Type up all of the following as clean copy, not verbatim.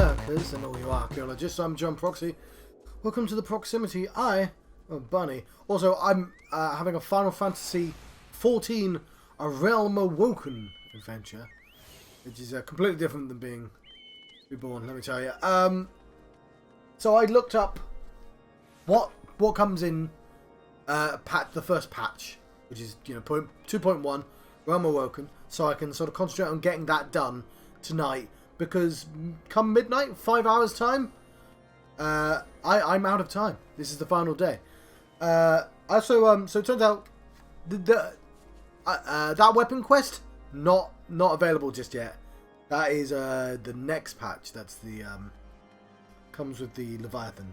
lurkers and all you archaeologists, I'm John Proxy. Welcome to the Proximity. Bunny. Also, I'm having a Final Fantasy XIV, a Realm Awoken adventure, which is completely different than being reborn, let me tell you. So I looked up what comes in the first patch, which is 2.1 Realm Awoken, so I can sort of concentrate on getting that done tonight. Because come midnight, 5 hours time, I'm out of time. This is the final day. So it turns out that weapon quest not available just yet. That is the next patch. That's the comes with the Leviathan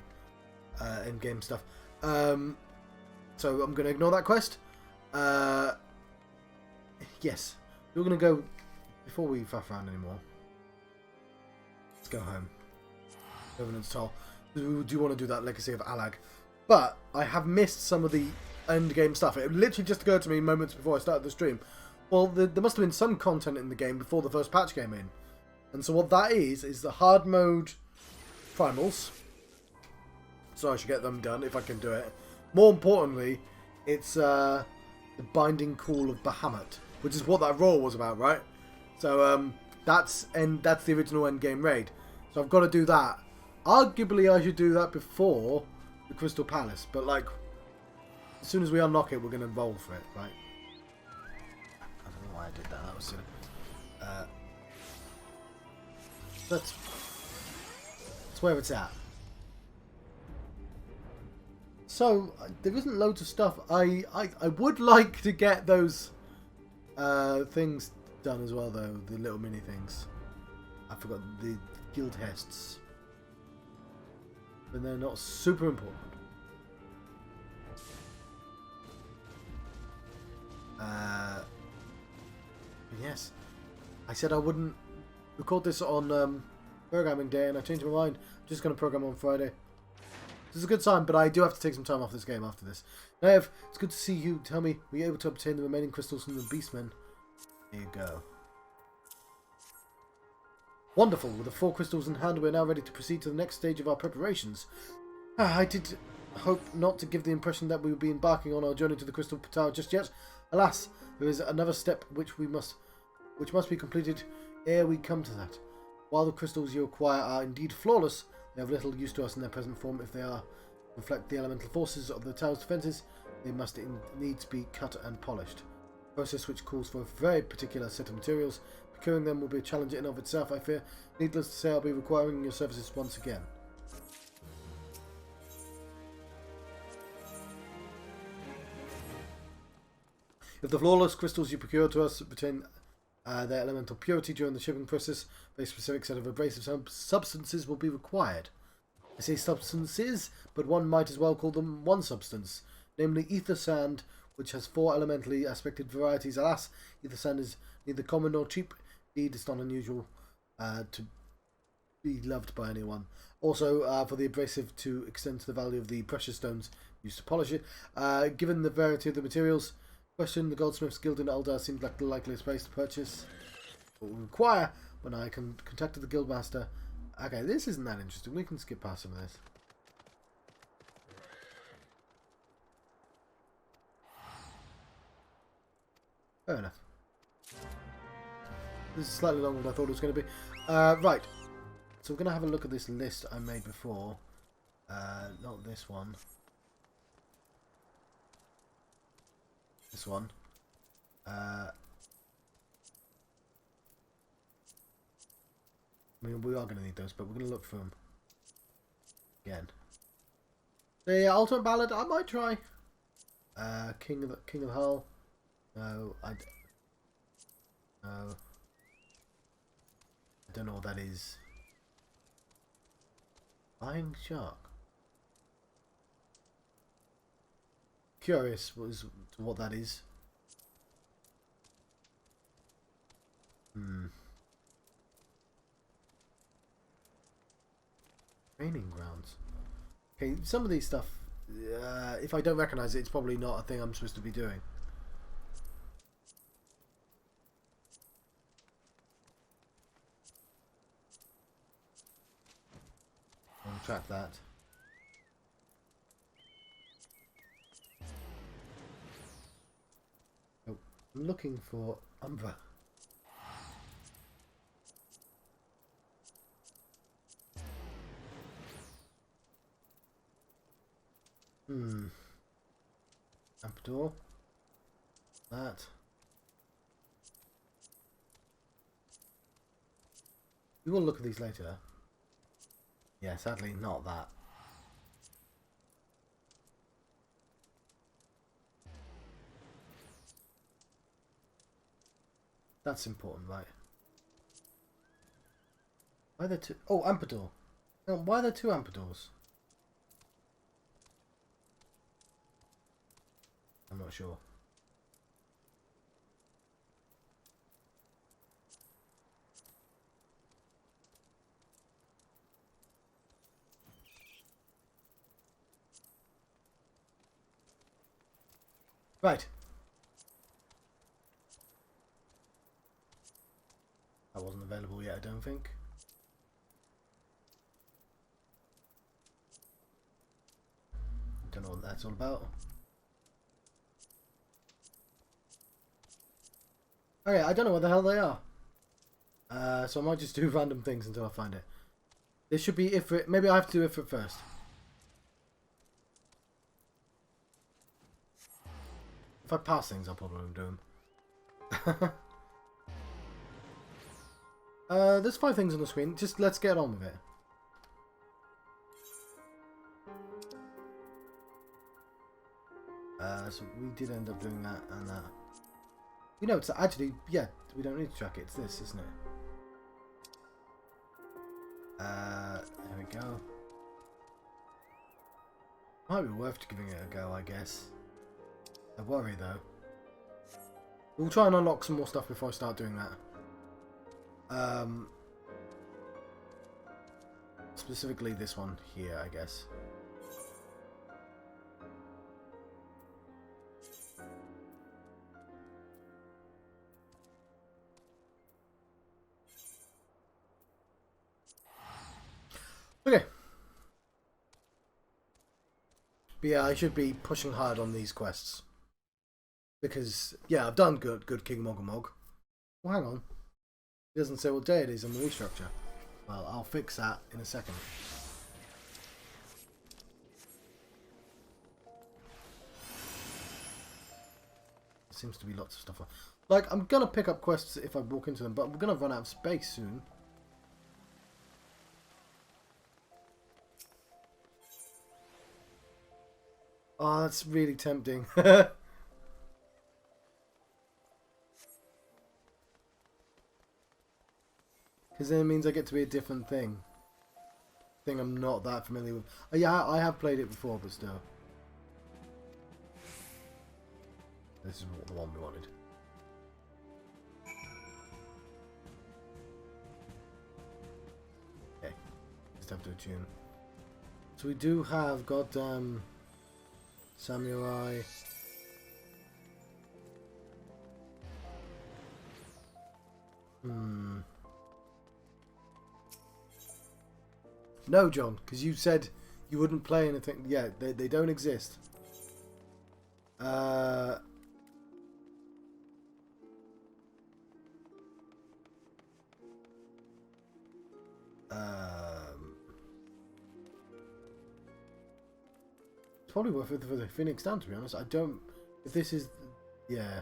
end game stuff. So I'm gonna ignore that quest. Yes, we're gonna go before we faff around anymore. Go home. Revenant's Toll. We do want to do that Legacy of Alag. But I have missed some of the end game stuff. It literally just occurred to me moments before I started the stream. Well, there must have been some content in the game before the first patch came in. And so what that is the hard mode primals. So I should get them done if I can do it. More importantly, it's the Binding Call of Bahamut, which is what that roar was about, right? So that's the original end game raid. So I've got to do that. Arguably, I should do that before the Crystal Palace. But, like, as soon as we unlock it, we're going to roll for it, right? I don't know why I did that. That was silly. That's where it's at. So, there isn't loads of stuff. I would like to get those things done as well, though. The little mini things. I forgot the guild hests, but they're not super important. Yes, I said I wouldn't record this on programming day, and I changed my mind. I'm just going to program on Friday. This is a good sign, but I do have to take some time off this game after this. Nev, it's good to see you. Tell me, were you able to obtain the remaining crystals from the Beastmen? There you go. Wonderful. With the 4 crystals in hand, we're now ready to proceed to the next stage of our preparations. I did hope not to give the impression that we would be embarking on our journey to the Crystal Tower just yet. Alas, there is another step which must be completed ere we come to that. While the crystals you acquire are indeed flawless, they have little use to us in their present form. If they reflect the elemental forces of the tower's defences, they must needs be cut and polished. A process which calls for a very particular set of materials. Procuring them will be a challenge in and of itself, I fear. Needless to say, I'll be requiring your services once again. If the flawless crystals you procure to us retain their elemental purity during the shipping process, a very specific set of abrasive substances will be required. I say substances, but one might as well call them one substance, namely ether sand, which has 4 elementally aspected varieties. Alas, ether sand is neither common nor cheap. Indeed, it's not unusual to be loved by anyone. Also, for the abrasive to extend to the value of the precious stones used to polish it. Given the variety of the materials, the Goldsmiths Guild in Uldar seemed like the likeliest place to purchase. What we require when I contacted the Guildmaster. Okay, this isn't that interesting. We can skip past some of this. Fair enough. This is slightly longer than I thought it was going to be. Right. So we're going to have a look at this list I made before. Not this one. This one. I mean, we are going to need those, but we're going to look for them again. The Ultimate Ballad, I might try. King of Hull. No, no. I don't know what that is. Flying Shark. Curious what that is. Training grounds. Okay, some of these stuff, if I don't recognise it, it's probably not a thing I'm supposed to be doing. scrap that. Oh, I'm looking for Umbra. Door. That. We will look at these later. Yeah, sadly not that. That's important, right? Why are there two? Oh, Ampador. No, why are there two Ampadors? I'm not sure. Right. That wasn't available yet, I don't think. Don't know what that's all about. Okay, I don't know what the hell they are. So I might just do random things until I find it. This should be Ifrit. Maybe I have to do Ifrit first. If I pass things, I'll probably do them. There's 5 things on the screen. Just let's get on with it. So we did end up doing that and that. You know, it's actually, yeah, we don't need to track it. It's this, isn't it? There we go. Might be worth giving it a go, I guess. I worry though. We'll try and unlock some more stuff before I start doing that. Specifically this one here, I guess. Okay. But yeah, I should be pushing hard on these quests. Because, yeah, I've done good King Mogomog. Well, hang on. It doesn't say what day it is on the restructure. Well, I'll fix that in a second. There seems to be lots of stuff. Like, I'm going to pick up quests if I walk into them, but we're going to run out of space soon. Oh, that's really tempting. Because then it means I get to be a different thing. Thing I'm not that familiar with. Oh, yeah, I have played it before, but still. This is the one we wanted. Okay. Just have to attune. So we do have goddamn samurai. No, John, because you said you wouldn't play anything. Yeah, they don't exist. It's probably worth it for the Phoenix down, to be honest. I don't. If this is. Yeah.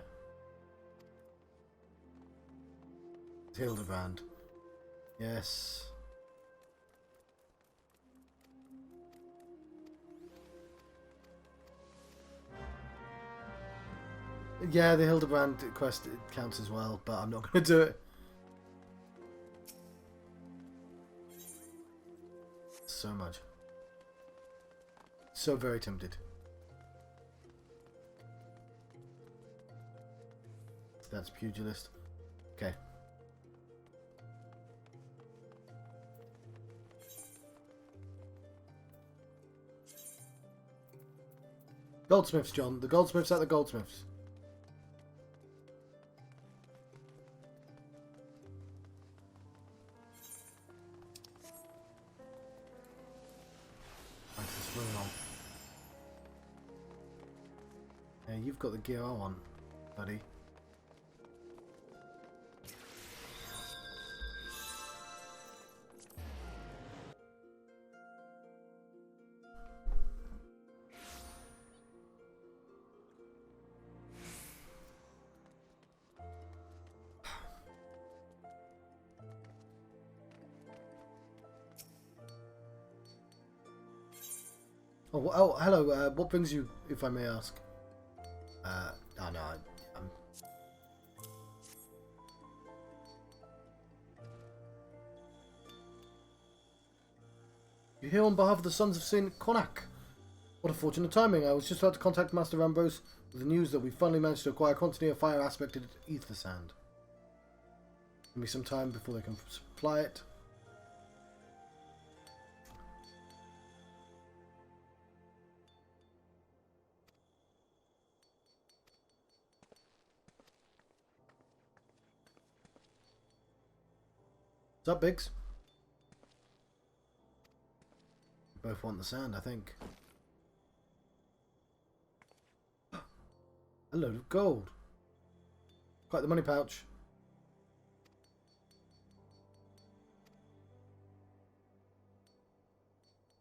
Hildebrand. Yes. Yeah, the Hildebrand quest counts as well, but I'm not going to do it. So much. So very tempted. That's pugilist. Okay. Goldsmiths, John. The goldsmiths at the goldsmiths. moving on. Yeah, you've got the gear I want, buddy. Oh, hello. What brings you, if I may ask? Oh no, I'm... You're here on behalf of the Sons of Saint Connacht. What a fortunate timing. I was just about to contact Master Ambrose with the news that we finally managed to acquire quantity of fire aspected ether sand. Give me some time before they can supply it. What's up, Biggs? We both want the sand, I think. A load of gold. Quite the money pouch.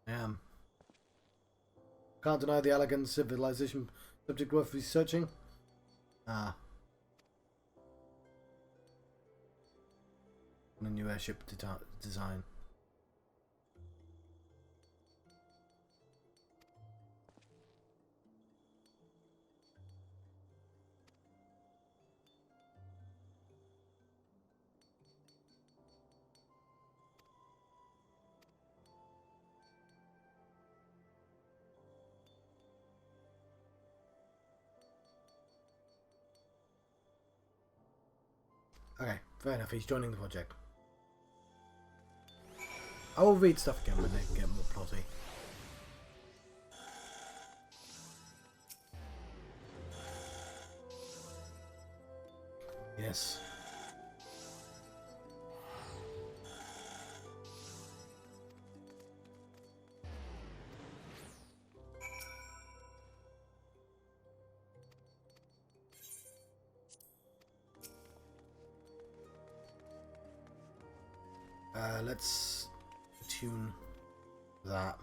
I am. Can't deny the elegant civilization subject worth researching. Ah. And a new airship design. Okay, fair enough. He's joining the project. I will read stuff again when they get more plotty. Yes. Let's tune that.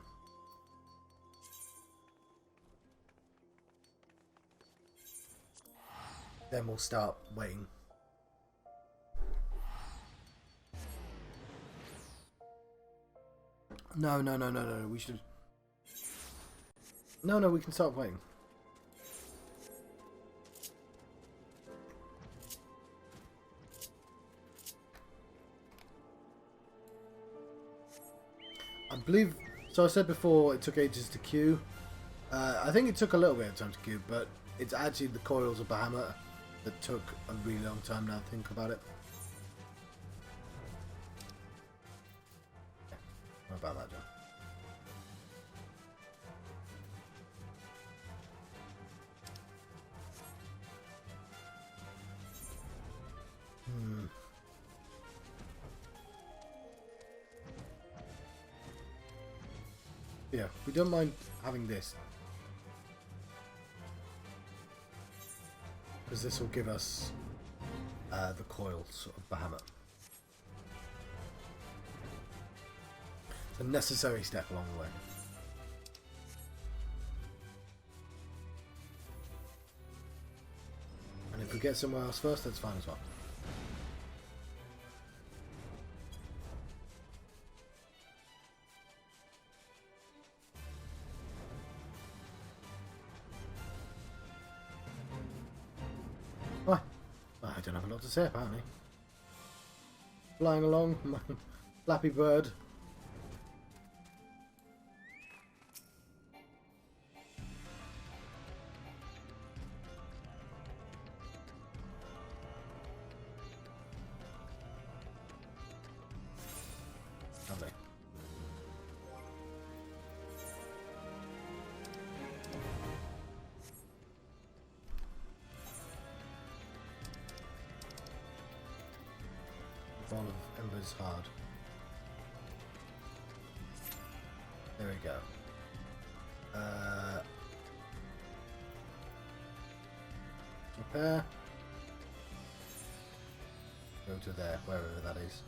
Then we'll start waiting. No. We should. No, we can start waiting. I believe, so I said before it took ages to queue. I think it took a little bit of time to queue, but it's actually the coils of Bahamut that took a really long time now to think about it. Yeah, what about that, John? Yeah, we don't mind having this. Because this will give us the coils of Bahamut. It's a necessary step along the way. And if we get somewhere else first, that's fine as well. I don't have a lot to say apparently. Flying along, my flappy bird. Lovely. Ball of embers hard. There we go. Repair. Go to there, wherever that is.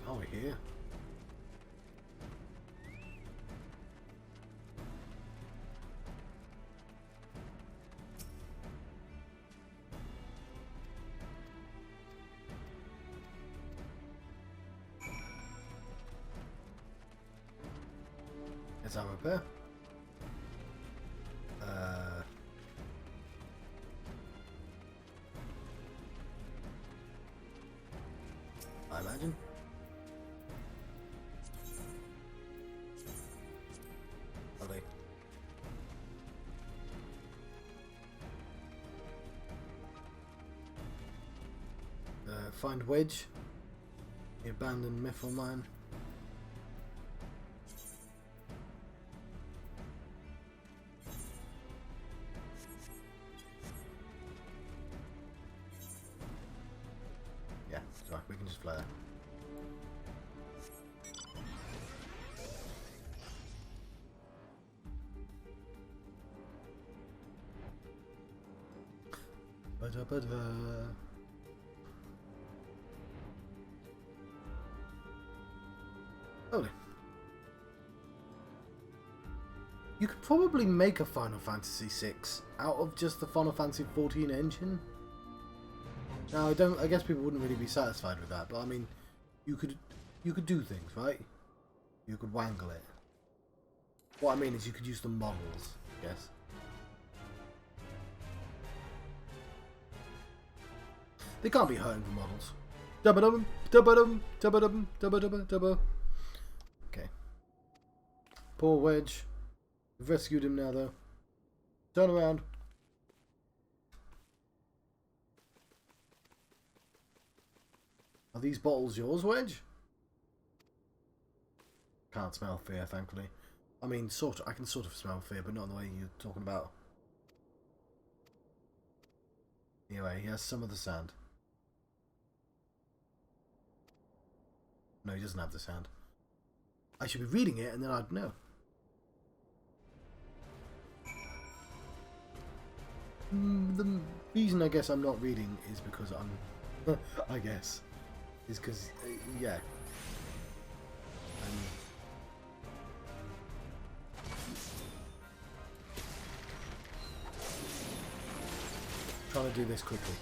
Oh, we're here. Is that repair? I imagine. Lovely. Find Wedge. The abandoned Mithil mine. Yeah, sorry, we can just fly there. Ba-da-ba-da. Holy. You could probably make a Final Fantasy VI out of just the Final Fantasy XIV engine. Now, I guess people wouldn't really be satisfied with that, but I mean, you could do things, right? You could wangle it. What I mean is you could use the models, I guess. They can't be hurting the models. Dubba-dum, dubba-dum, dubba-dum, dubba-dubba, dubba. Okay. Poor Wedge. We've rescued him now, though. Turn around. Are these bottles yours, Wedge? Can't smell fear, thankfully. I mean, I can sort of smell fear, but not in the way you're talking about. Anyway, he has some of the sand. No, he doesn't have the sand. I should be reading it, and then I'd know. The reason I guess I'm not reading is because I'm... I guess. Is because, yeah. Trying to do this quickly.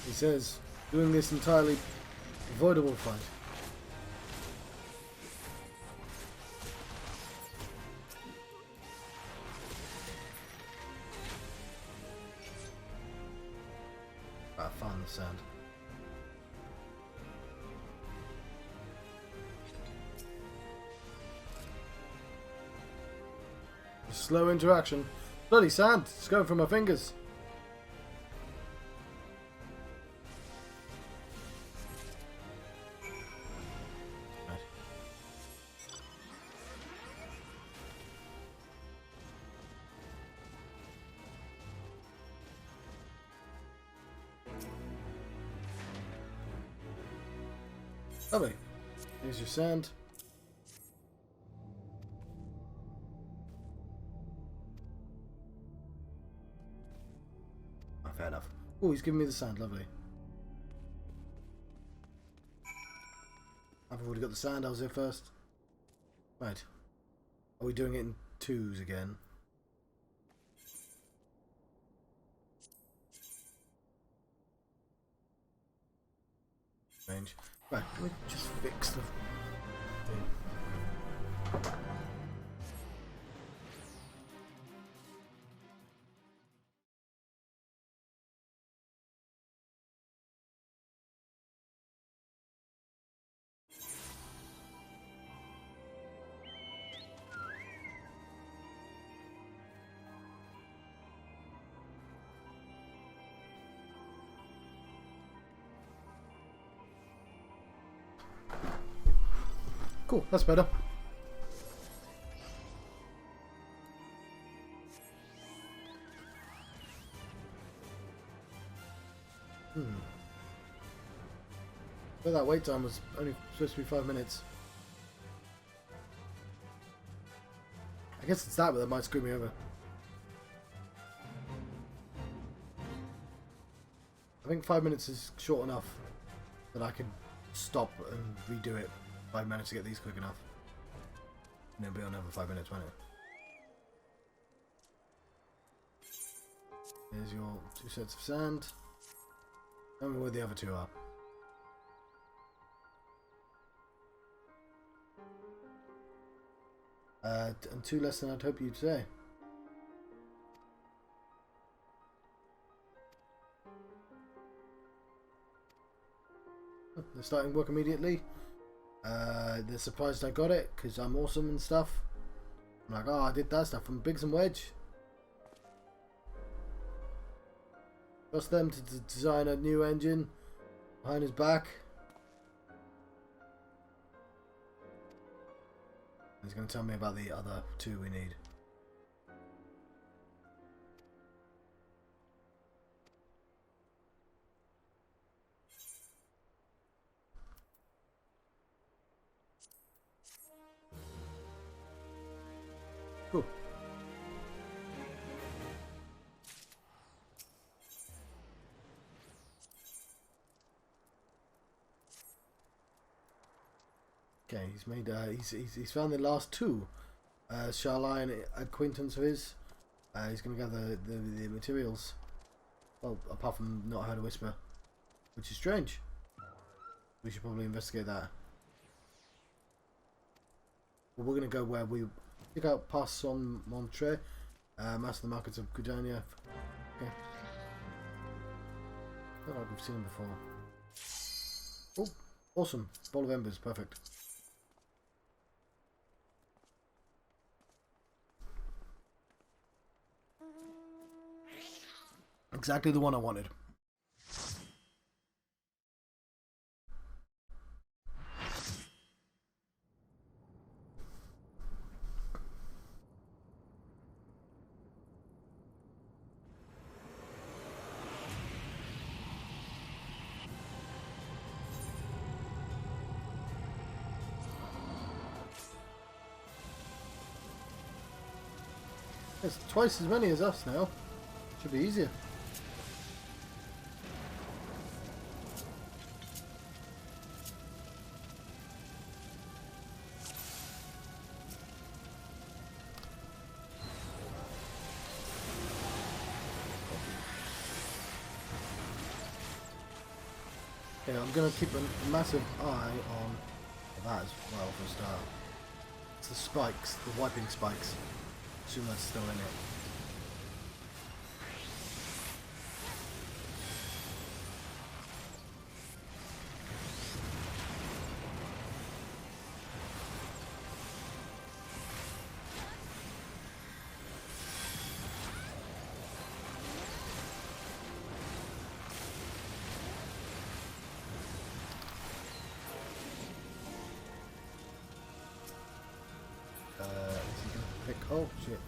He says, doing this entirely avoidable fight. I found the sand. Slow interaction. Bloody sand! It's going from my fingers. Lovely. Here's your sand. Oh, fair enough. Oh, he's giving me the sand. Lovely. I've already got the sand. I was there first. Right. Are we doing it in twos again? Strange. Right, let me just fix the thing. Cool, that's better. But that wait time was only supposed to be 5 minutes. I guess it's that, but that might screw me over. I think 5 minutes is short enough that I can stop and redo it if I manage to get these quick enough. And it'll be on another 5 minutes, won't it? Here's your 2 sets of sand. Tell me where the other 2 are. And 2 less than I'd hope you'd say. They're starting work immediately. They're surprised I got it because I'm awesome and stuff. I'm like, oh, I did that stuff from Biggs and Wedge. Trust them to design a new engine behind his back. He's going to tell me about the other 2 we need. Cool. Okay, he's made. He's found the last 2. Sharlai and acquaintance of his. He's going to gather the materials. Well, apart from not heard a whisper, which is strange. We should probably investigate that. Well, we're going to go where we pick out Pass on Montre, master the markets of Gudania. Okay. I feel like we've seen him before. Oh, awesome! Ball of embers, perfect. Exactly the one I wanted. There's twice as many as us now. Should be easier. Okay, I'm going to keep a massive eye on that as well for a start. It's the spikes, the wiping spikes. Assume that's still in it. Is he gonna pick? Oh shit.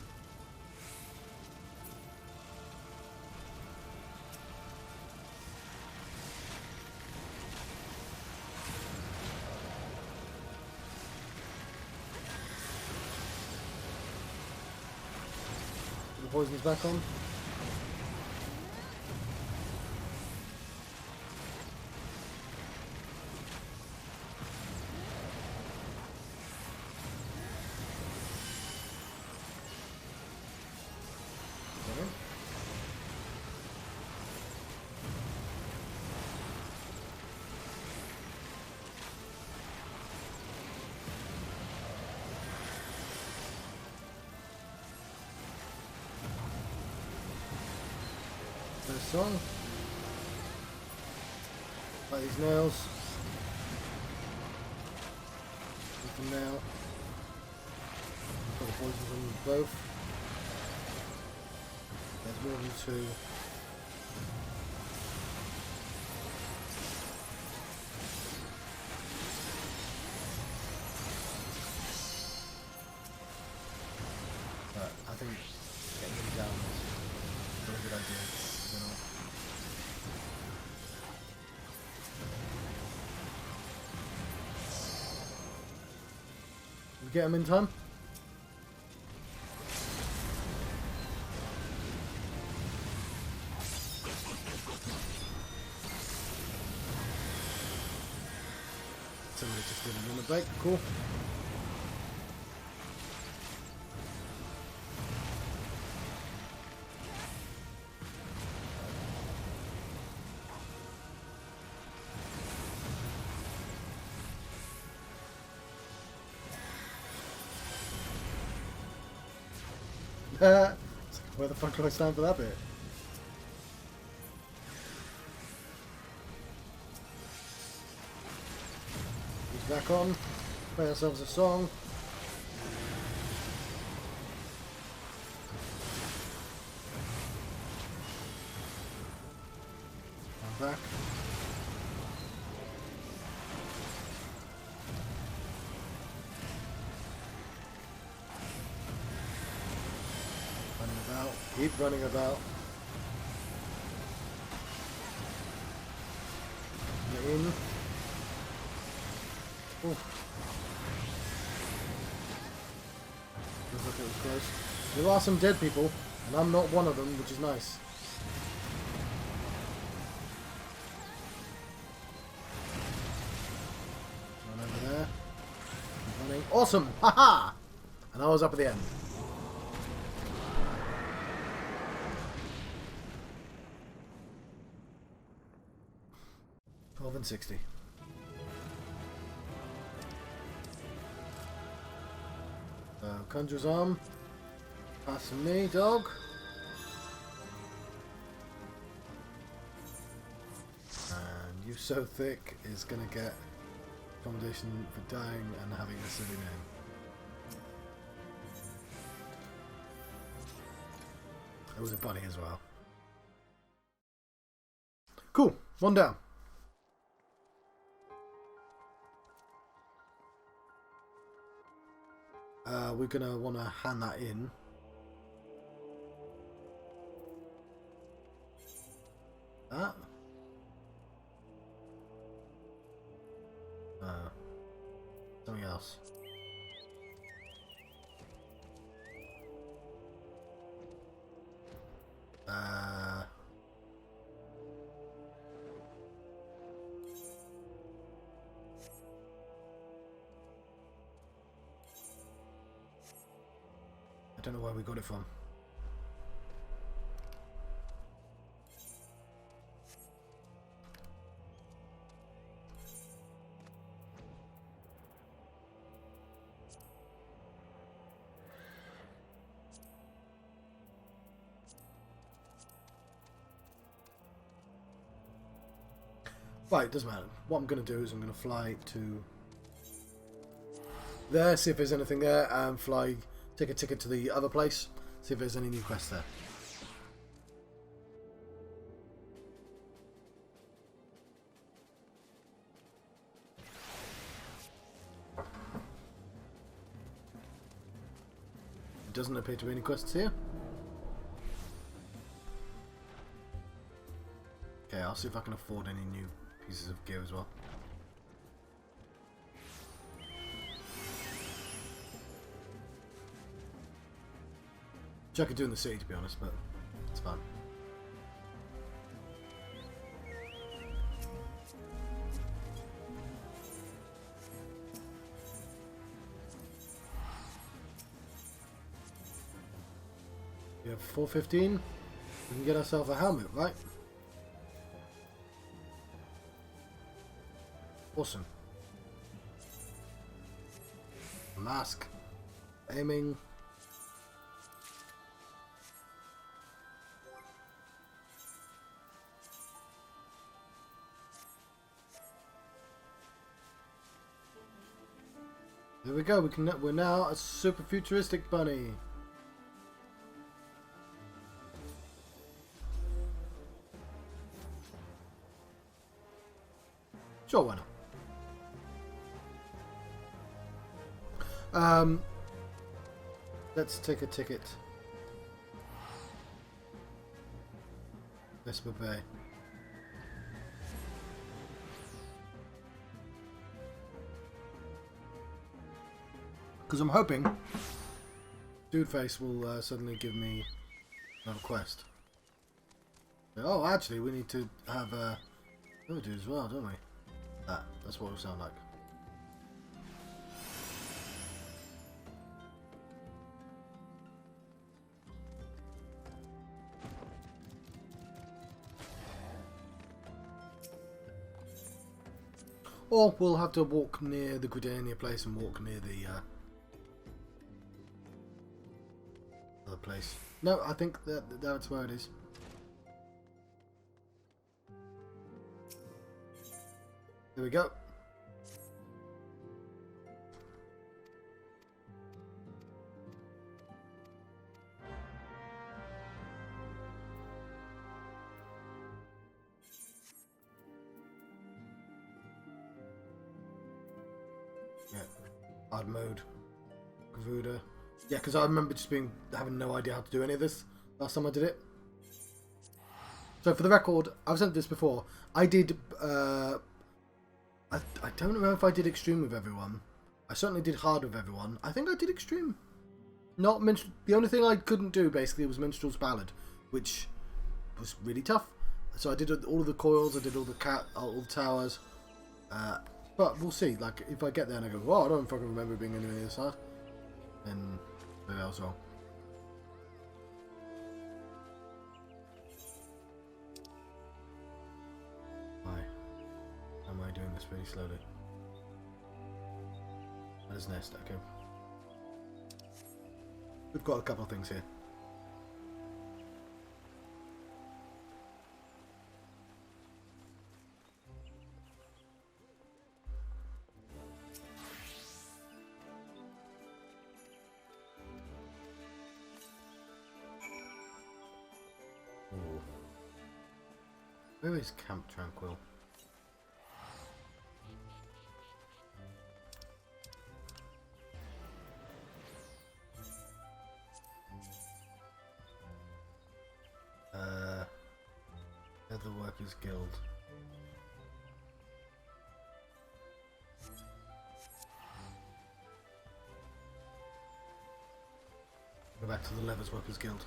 The poison's back on. First song. Like these nails. With the nail. Got the poisons on them both. There's more than 2. You get him in time? Somebody just did it on the break. Cool. Where the fuck do I stand for that bit? He's back on. Play ourselves a song. I'm back. Keep running about. Get in. Ooh. Looks like it was close. There are some dead people, and I'm not one of them, which is nice. Run over there. Keep running. Awesome! Haha! And I was up at the end. 12 and 60. Conjurer's Arm. Pass from me, dog. And You So Thick is going to get accommodation for dying and having a silly name. It was a bunny as well. Cool. One down. We're going to want to hand that in. That? Something else. I don't know where we got it from. Right, it doesn't matter. What I'm going to do is I'm going to fly to there, see if there's anything there, and fly, take a ticket to the other place, see if there's any new quests there. It doesn't appear to be any quests here. Okay, I'll see if I can afford any new pieces of gear as well. Which I could do in the city, to be honest, but it's fine. We have 415. We can get ourselves a helmet, right? Awesome. Mask. Aiming. There we go. We're now a super futuristic bunny. Sure, why not? Let's take a ticket. Vesper Bay. Because I'm hoping Dude Face will suddenly give me another quest. Oh, actually, we need to have Dude as well, don't we? That's what it will sound like. Or we'll have to walk near the Gridania place and walk near the other place. No, I think that's where it is. There we go. Yeah, hard mode, Garuda. Yeah, because I remember just having no idea how to do any of this last time I did it. So for the record, I've said this before. I did. I don't know if I did extreme with everyone. I certainly did hard with everyone. I think I did extreme. Not minstrel. The only thing I couldn't do basically was Minstrel's Ballad, which was really tough. So I did all of the coils. I did all the towers. But we'll see. Like if I get there and I go, "Well, I don't fucking remember being anywhere this hard," then maybe I was wrong. Why am I doing this really slowly? There's nest. Okay. We've got a couple of things here. Where is Camp Tranquil? The Workers Guild. Go back to the Levers Workers Guild.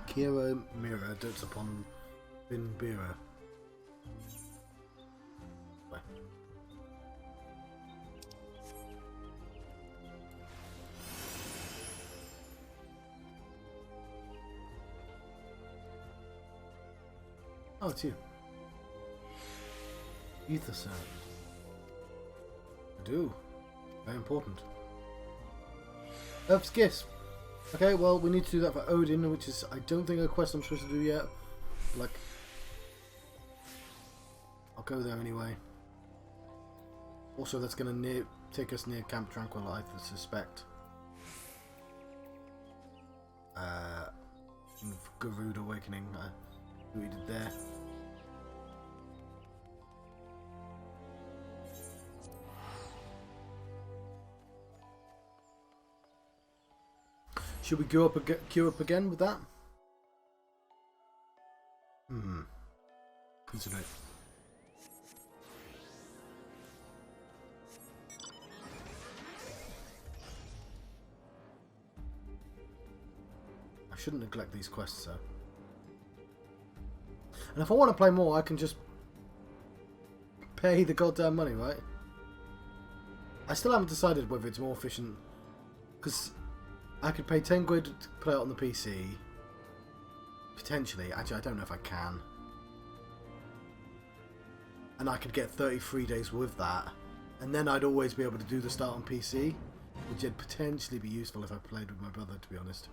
Kira Mira dotes upon Binbira. Oh, it's you. Ether Sound. I do. Very important. Earth's Kiss. Okay, well, we need to do that for Odin, which is, I don't think, a quest I'm supposed to do yet. Like, I'll go there anyway. Also, that's going to take us near Camp Tranquil, I suspect. Garuda Awakening, what we did there. Should we queue up again with that? Consider it. I shouldn't neglect these quests, though. And if I want to play more, I can just pay the goddamn money, right? I still haven't decided whether it's more efficient, because I could pay 10 quid to play it on the PC. Potentially. Actually, I don't know if I can. And I could get 33 days with that. And then I'd always be able to do the start on PC. Which would potentially be useful if I played with my brother, to be honest.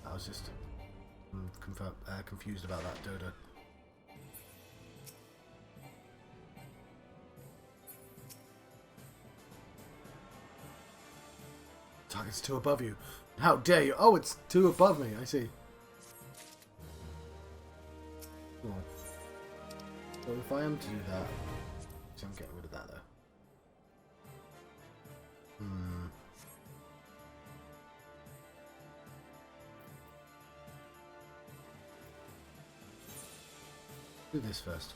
I was just confused about that, Dodo. Target's 2 above you. How dare you? Oh, it's 2 above me. I see. Cool. So if I am to do that, so I'm getting rid of that though. Do this first.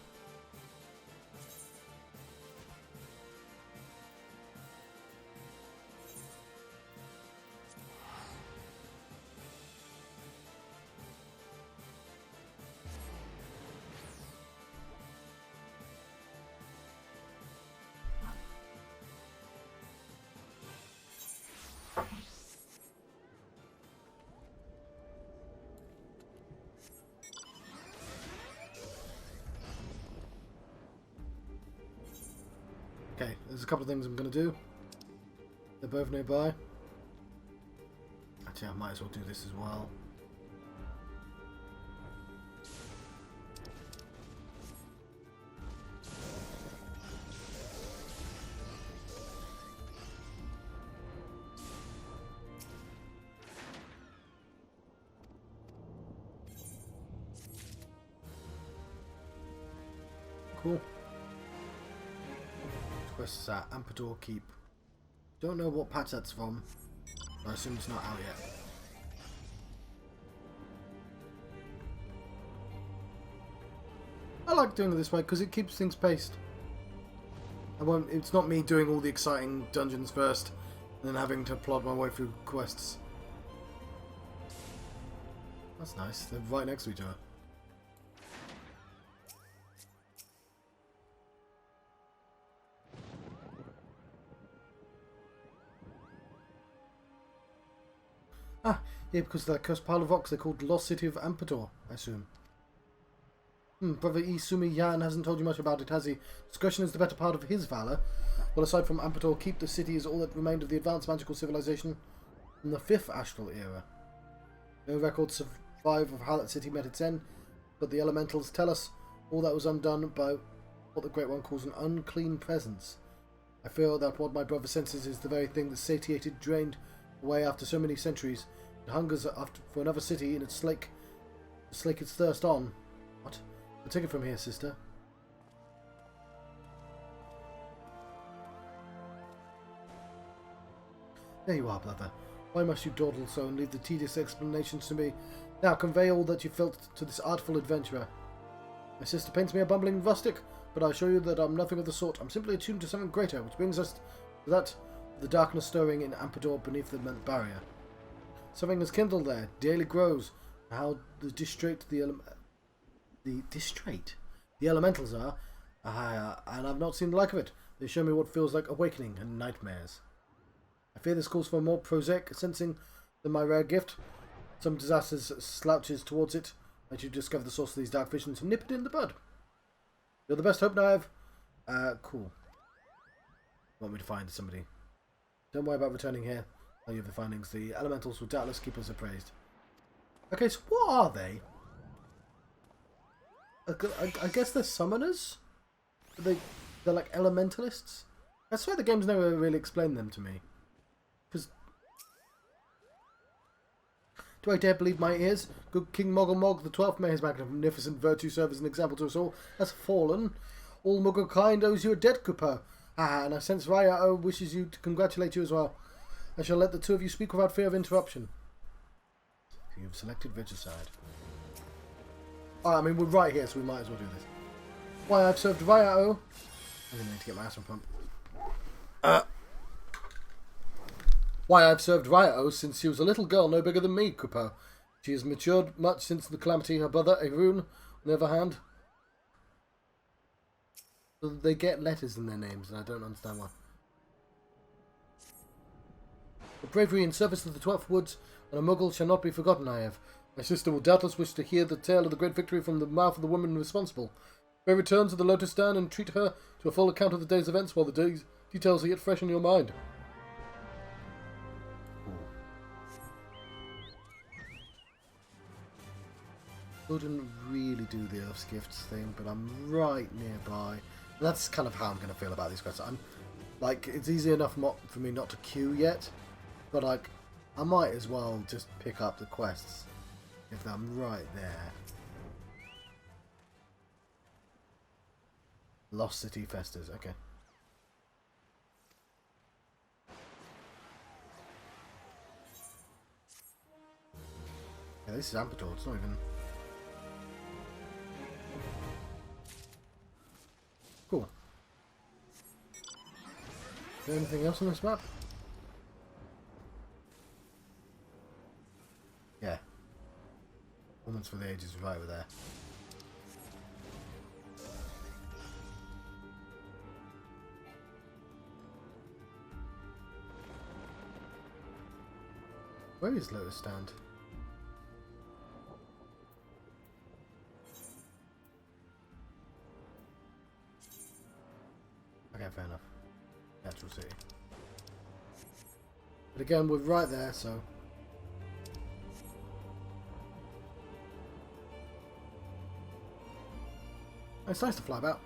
Okay, there's a couple of things I'm going to do. They're both nearby. Actually, I might as well do this as well. Cool. Quest is at Ampador Keep. Don't know what patch that's from. I assume it's not out yet. I like doing it this way because it keeps things paced. It's not me doing all the exciting dungeons first and then having to plod my way through quests. That's nice. They're right next to each other. Ah, yeah, because that cursed pile of rocks they're called Lost City of Ampador, I assume. Brother Isumi Yan hasn't told you much about it, has he? Discretion is the better part of his valor. Well, aside from Ampador Keep, the city is all that remained of the advanced magical civilization from the 5th Astral Era. No records survive of how that city met its end, but the elementals tell us all that was undone by what the Great One calls an unclean presence. I feel that what my brother senses is the very thing that satiated, drained away after so many centuries. It hungers for another city in its to slake its thirst on. What? I'll take it from here, sister. There you are, brother. Why must you dawdle so and leave the tedious explanations to me? Now convey all that you felt to this artful adventurer. My sister paints me a bumbling rustic, but I assure you that I'm nothing of the sort. I'm simply attuned to something greater, which brings us to that the darkness stirring in Ampador beneath the barrier. Something is kindled there, daily grows. How distraught the elementals are, and I've not seen the like of it. They show me what feels like awakening and nightmares. I fear this calls for more prosaic sensing than my rare gift. Some disasters slouches towards it. Let you discover the source of these dark visions and nip it in the bud. You're the best hope now I have. Cool. Want me to find somebody? Don't worry about returning here. Tell you of the findings. The elementals will doubtless keep us appraised. Okay, so what are they? I guess they're summoners? They're like elementalists? I swear the game's never really explained them to me. Because... Do I dare believe my ears? Good King Moggle the 12th may his magnificent virtue serve as an example to us all, has fallen. All Muggle kind owes you a debt, Cooper. And I sense Raya wishes you to congratulate you as well. I shall let the two of you speak without fear of interruption. You've selected Regicide. I mean, we're right here, so we might as well do this. Why, I've served Raya. I'm going to need to get my asthma pump. Why, I've served Raya since she was a little girl no bigger than me, Cooper. She has matured much since the calamity. Her brother, Arun, on the other hand. They get letters in their names, and I don't understand why. The bravery and service of the 12th Woods and a Muggle shall not be forgotten, I have. My sister will doubtless wish to hear the tale of the great victory from the mouth of the woman responsible. Pray return to the Lotus Stand and treat her to a full account of the day's events while the details are yet fresh in your mind. Couldn't really do the Earth's Gifts thing, but I'm right nearby. And that's kind of how I'm going to feel about these quests. Like, it's easy enough for me not to queue yet, but like, I might as well just pick up the quests if I'm right there. Lost City festers. Okay. Yeah, this is Amperdor. It's not even... Cool. Is there anything else on this map? Yeah. Moments for the Ages right over there. Where is Lotus Stand? Okay, fair enough. Natural City. But again, we're right there, so... It's nice to fly about.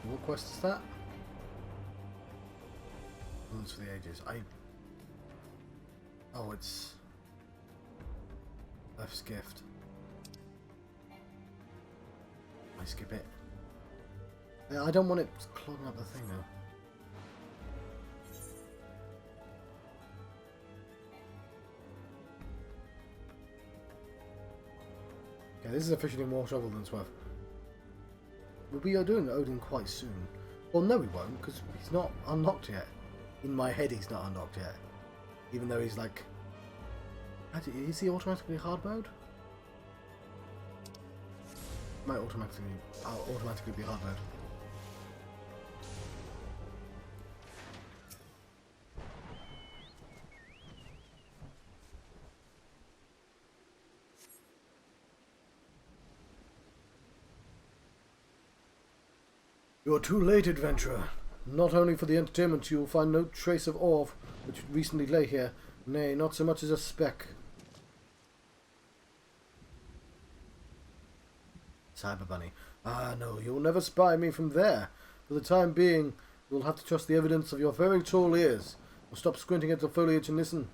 What quest is that? Moments for the Ages. Oh, it's... Earth's Gift. I skip it. Yeah, I don't want it clogging up the thing though. Okay, this is officially more trouble than Swerve. But we are doing Odin quite soon. Well, no we won't, because he's not unlocked yet. In my head he's not unlocked yet. Even though he's like... Is he automatically hard mode? Might automatically be hard mode. You are too late, adventurer. Not only for the entertainment you will find no trace of ore which recently lay here, nay, not so much as a speck. Cyber Bunny. Ah, no, you will never spy me from there. For the time being, you will have to trust the evidence of your very tall ears, or stop squinting at the foliage and listen.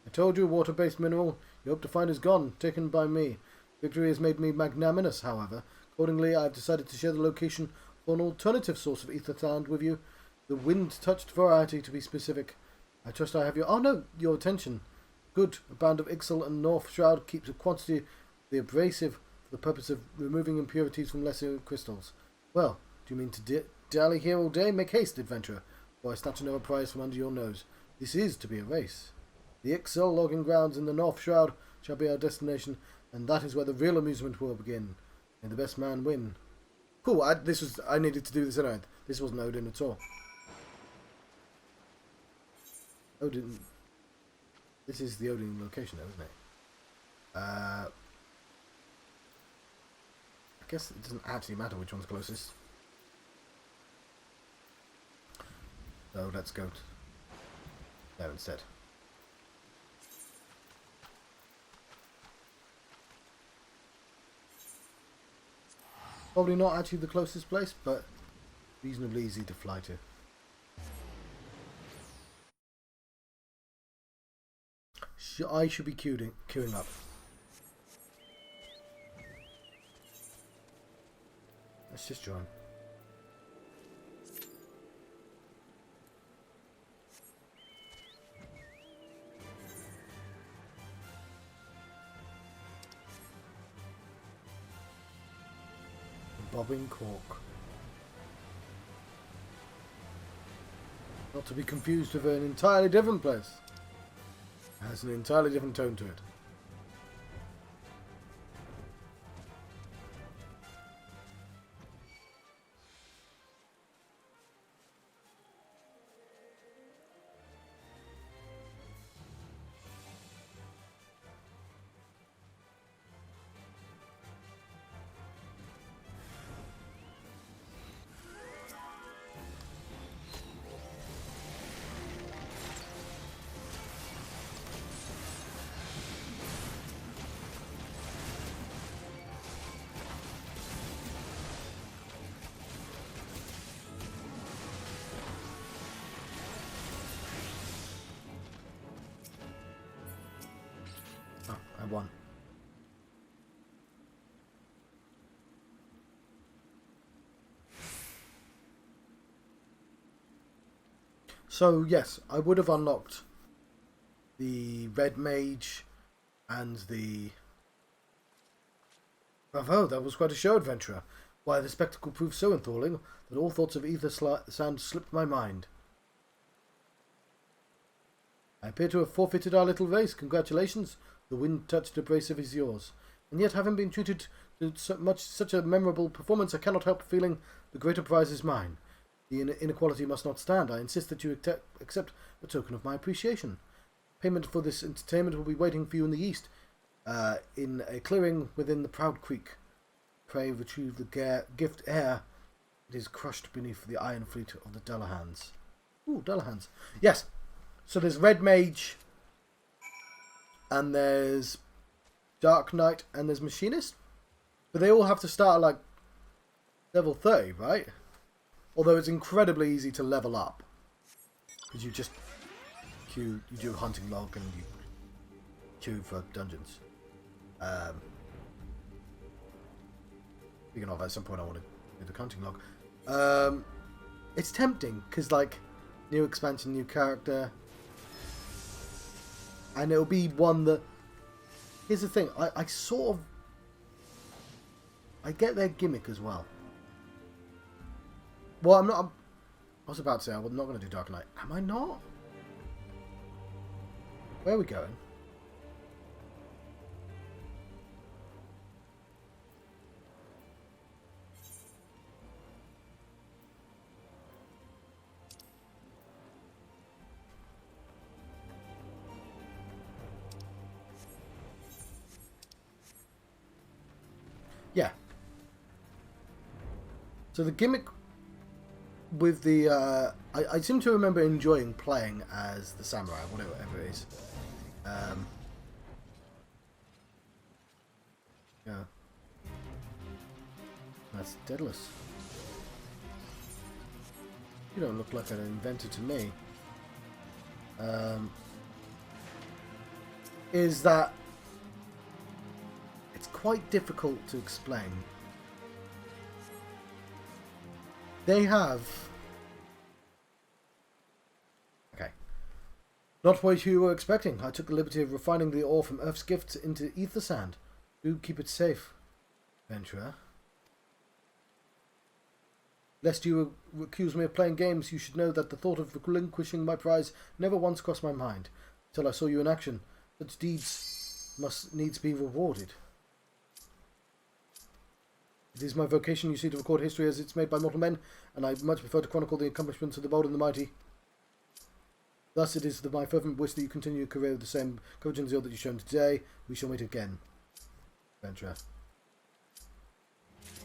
I told you, water-based mineral you hope to find is gone, taken by me. Victory has made me magnanimous, however. Accordingly, I have decided to share the location for an alternative source of ether sound with you. The wind-touched variety, to be specific. I trust I have your attention. Good. A band of Ixal and North Shroud keeps a quantity of the abrasive for the purpose of removing impurities from lesser crystals. Well, do you mean to dally here all day? Make haste, adventurer, or I snatch another prize from under your nose. This is to be a race. The Ixal logging grounds in the North Shroud shall be our destination, and that is where the real amusement will begin. May the best man win. Cool, I needed to do this anyway. This wasn't Odin at all. Odin... This is the Odin location though, isn't it? I guess it doesn't actually matter which one's closest. So let's go there instead. Probably not actually the closest place, but reasonably easy to fly to. I should be queuing up. Let's just join. Bobbing cork. Not to be confused with an entirely different place. It has an entirely different tone to it. Oh, I won. So yes, I would have unlocked the Red Mage and the... Bravo, that was quite a show, adventurer. Why, the spectacle proved so enthralling that all thoughts of either sound slipped my mind. I appear to have forfeited our little race. Congratulations. The wind-touched abrasive is yours. And yet, having been treated to such a memorable performance, I cannot help feeling the greater prize is mine. The inequality must not stand. I insist that you accept a token of my appreciation. Payment for this entertainment will be waiting for you in the east, in a clearing within the Proud Creek. Pray retrieve the gift heir. It is crushed beneath the iron fleet of the Dullahans. Ooh, Dullahans. Yes. So there's Red Mage, and there's Dark Knight, and there's Machinist. But they all have to start at like level 30, right? Although it's incredibly easy to level up. Because you just you do hunting log and you queue for dungeons. Speaking of, at some point I want to do the hunting log. It's tempting, because like, new expansion, new character. And it'll be one that... Here's the thing, I sort of... I get their gimmick as well. Well, I was about to say I'm not going to do Dark Knight. Am I not? Where are we going? Yeah. So the gimmick with the... I seem to remember enjoying playing as the samurai, whatever it is. Yeah. That's Daedalus. You don't look like an inventor to me. Is that... It's quite difficult to explain. They have... Okay. Not what you were expecting. I took the liberty of refining the ore from Earth's gifts into ether sand. Do keep it safe, venturer. Lest you accuse me of playing games, you should know that the thought of relinquishing my prize never once crossed my mind, till I saw you in action. Such deeds must needs be rewarded. It is my vocation, you see, to record history as it's made by mortal men, and I much prefer to chronicle the accomplishments of the bold and the mighty. Thus it is my fervent wish that you continue your career with the same courage and zeal that you've shown today. We shall meet again, venturer.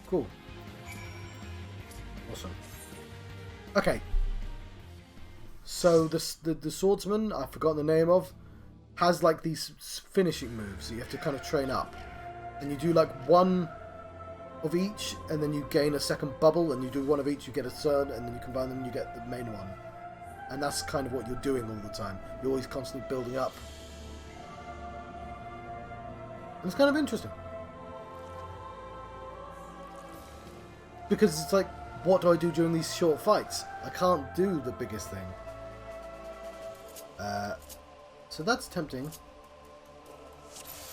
Cool. Awesome. Okay. So the swordsman, I've forgotten the name of, has like these finishing moves that you have to kind of train up. And you do like one of each, and then you gain a second bubble, and you do one of each, you get a third, and then you combine them and you get the main one. And that's kind of what you're doing all the time. You're always constantly building up. And it's kind of interesting. Because it's like, what do I do during these short fights? I can't do the biggest thing. So that's tempting.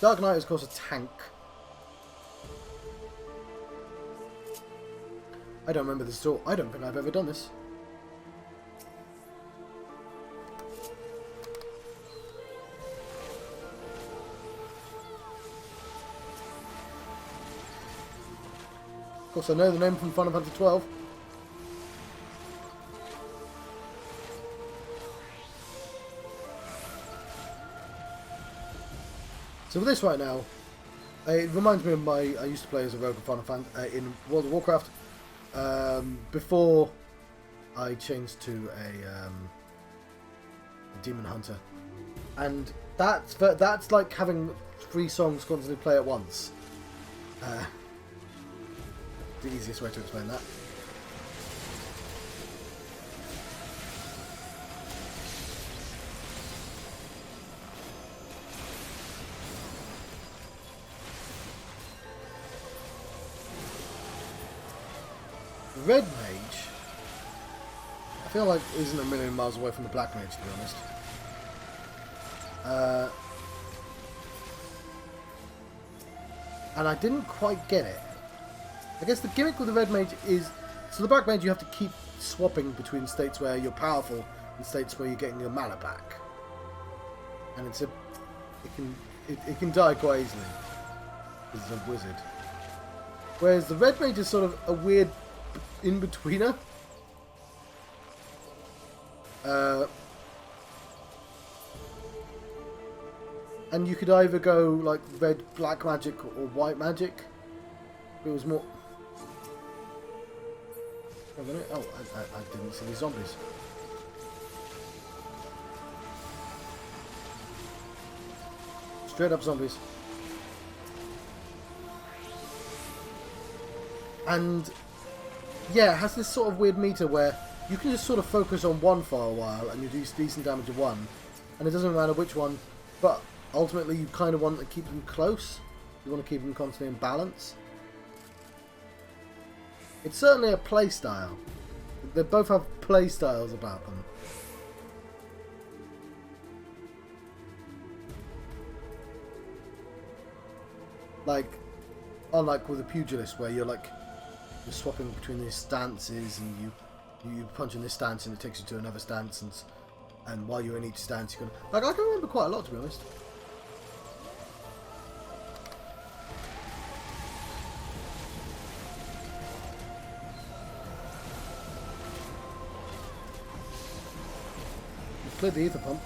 Dark Knight is of course a tank. I don't remember this at all. I don't think I've ever done this. Of course I know the name from Final Fantasy 12. So with this right now, it reminds me of I used to play as a rogue in Final Fantasy in World of Warcraft before I changed to a demon hunter, and that's like having 3 songs constantly play at once. The easiest way to explain that. Red Mage, I feel like it isn't a million miles away from the Black Mage, to be honest. And I didn't quite get it. I guess the gimmick with the Red Mage is... So the Black Mage, you have to keep swapping between states where you're powerful and states where you're getting your mana back. And it's a... It can die quite easily. Because it's a wizard. Whereas the Red Mage is sort of a weird in-betweener. And you could either go like red black magic or white magic. It was more... Oh, I didn't see these zombies. Straight up zombies. And yeah, it has this sort of weird meter where you can just sort of focus on one for a while and you do decent damage to one, and it doesn't matter which one, but ultimately you kind of want to keep them close. You want to keep them constantly in balance. It's certainly a play style. They both have play styles about them. Like, unlike with a pugilist where you're swapping between these stances and you punch in this stance and it takes you to another stance, and while you're in each stance you can... Like, I can remember quite a lot, to be honest. You've cleared the ether pump.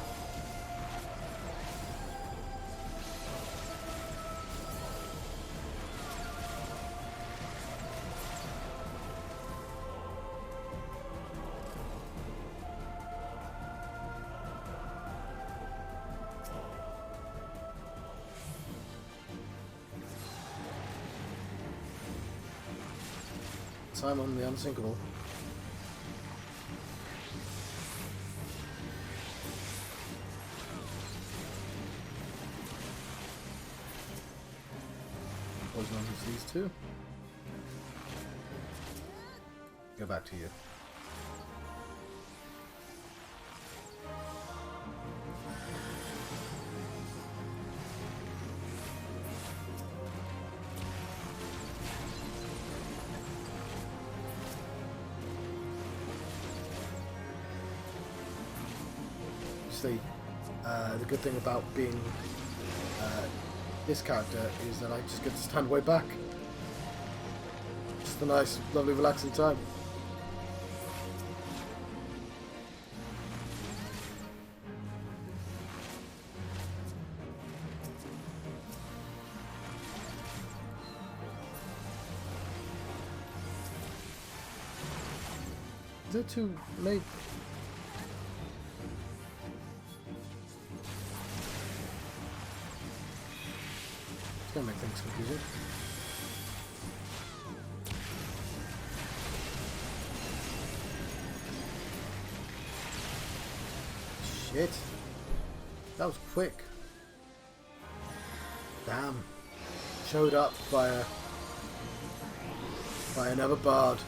Simon the Unsinkable. Poison on these two. Go back to you. The good thing about being this character is that I just get to stand way back. Just a nice, lovely, relaxing time. Is there too late? Gonna make things confusing. Shit. That was quick. Damn. Showed up by another bard.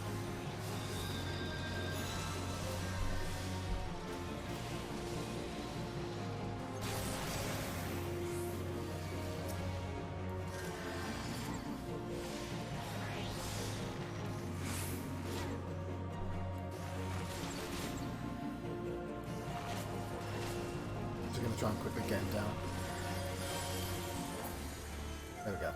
Try and quickly get him down. There we go.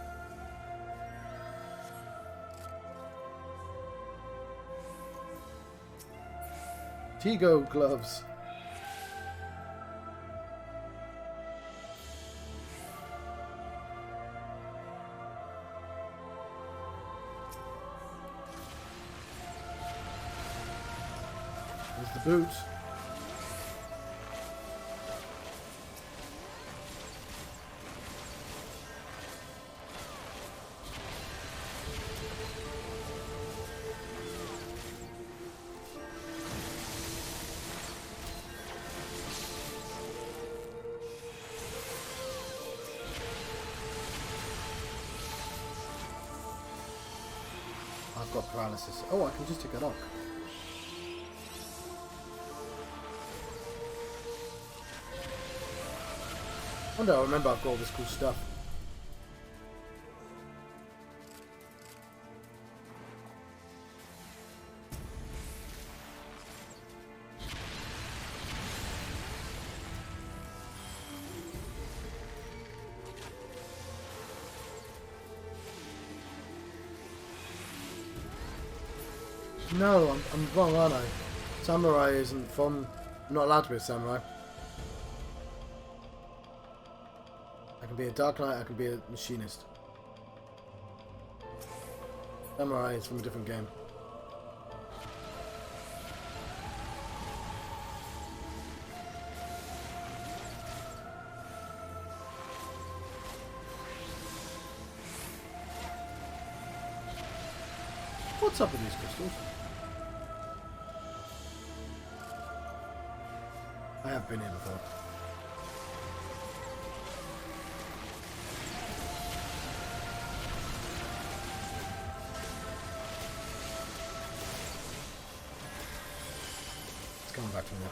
Tigo gloves. There's the boots. I've got paralysis. Oh, I can just take it off. One day I'll remember I've got all this cool stuff. No, I'm wrong, aren't I? Samurai isn't from... I'm not allowed to be a samurai. I can be a Dark Knight, I can be a machinist. Samurai is from a different game. What's up with these crystals? I have been here before. It's coming back to me now.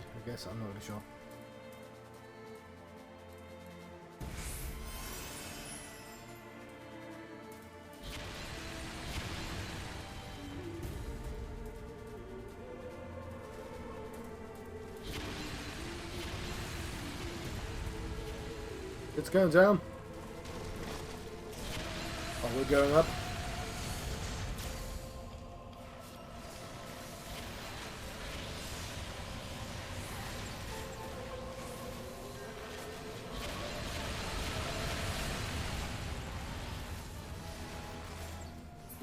I guess I'm not really sure. It's going down. Oh, we're going up.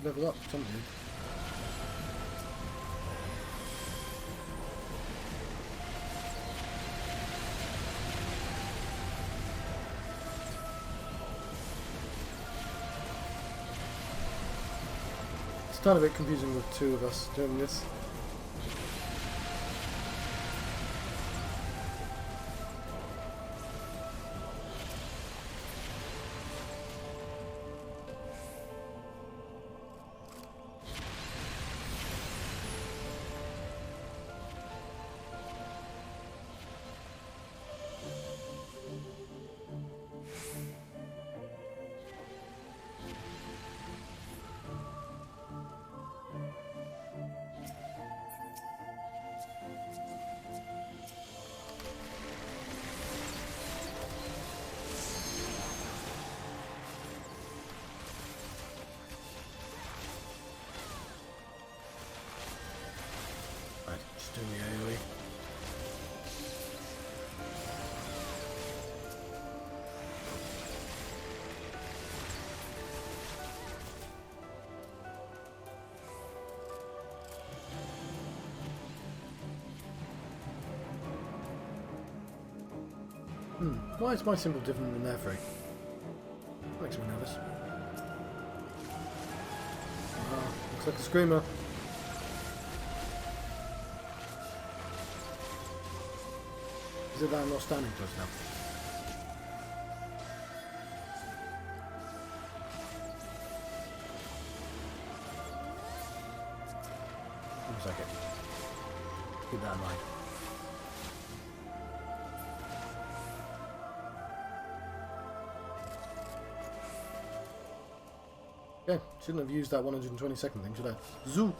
Level up, something. It's kind of a bit confusing with two of us doing this. Doing the AoE. Why is my symbol different than their three? Makes me nervous. Ah, looks like a screamer. Is it that I'm not standing close enough? One second. Keep that in mind. Yeah, shouldn't have used that 122nd thing, should I? Zoo!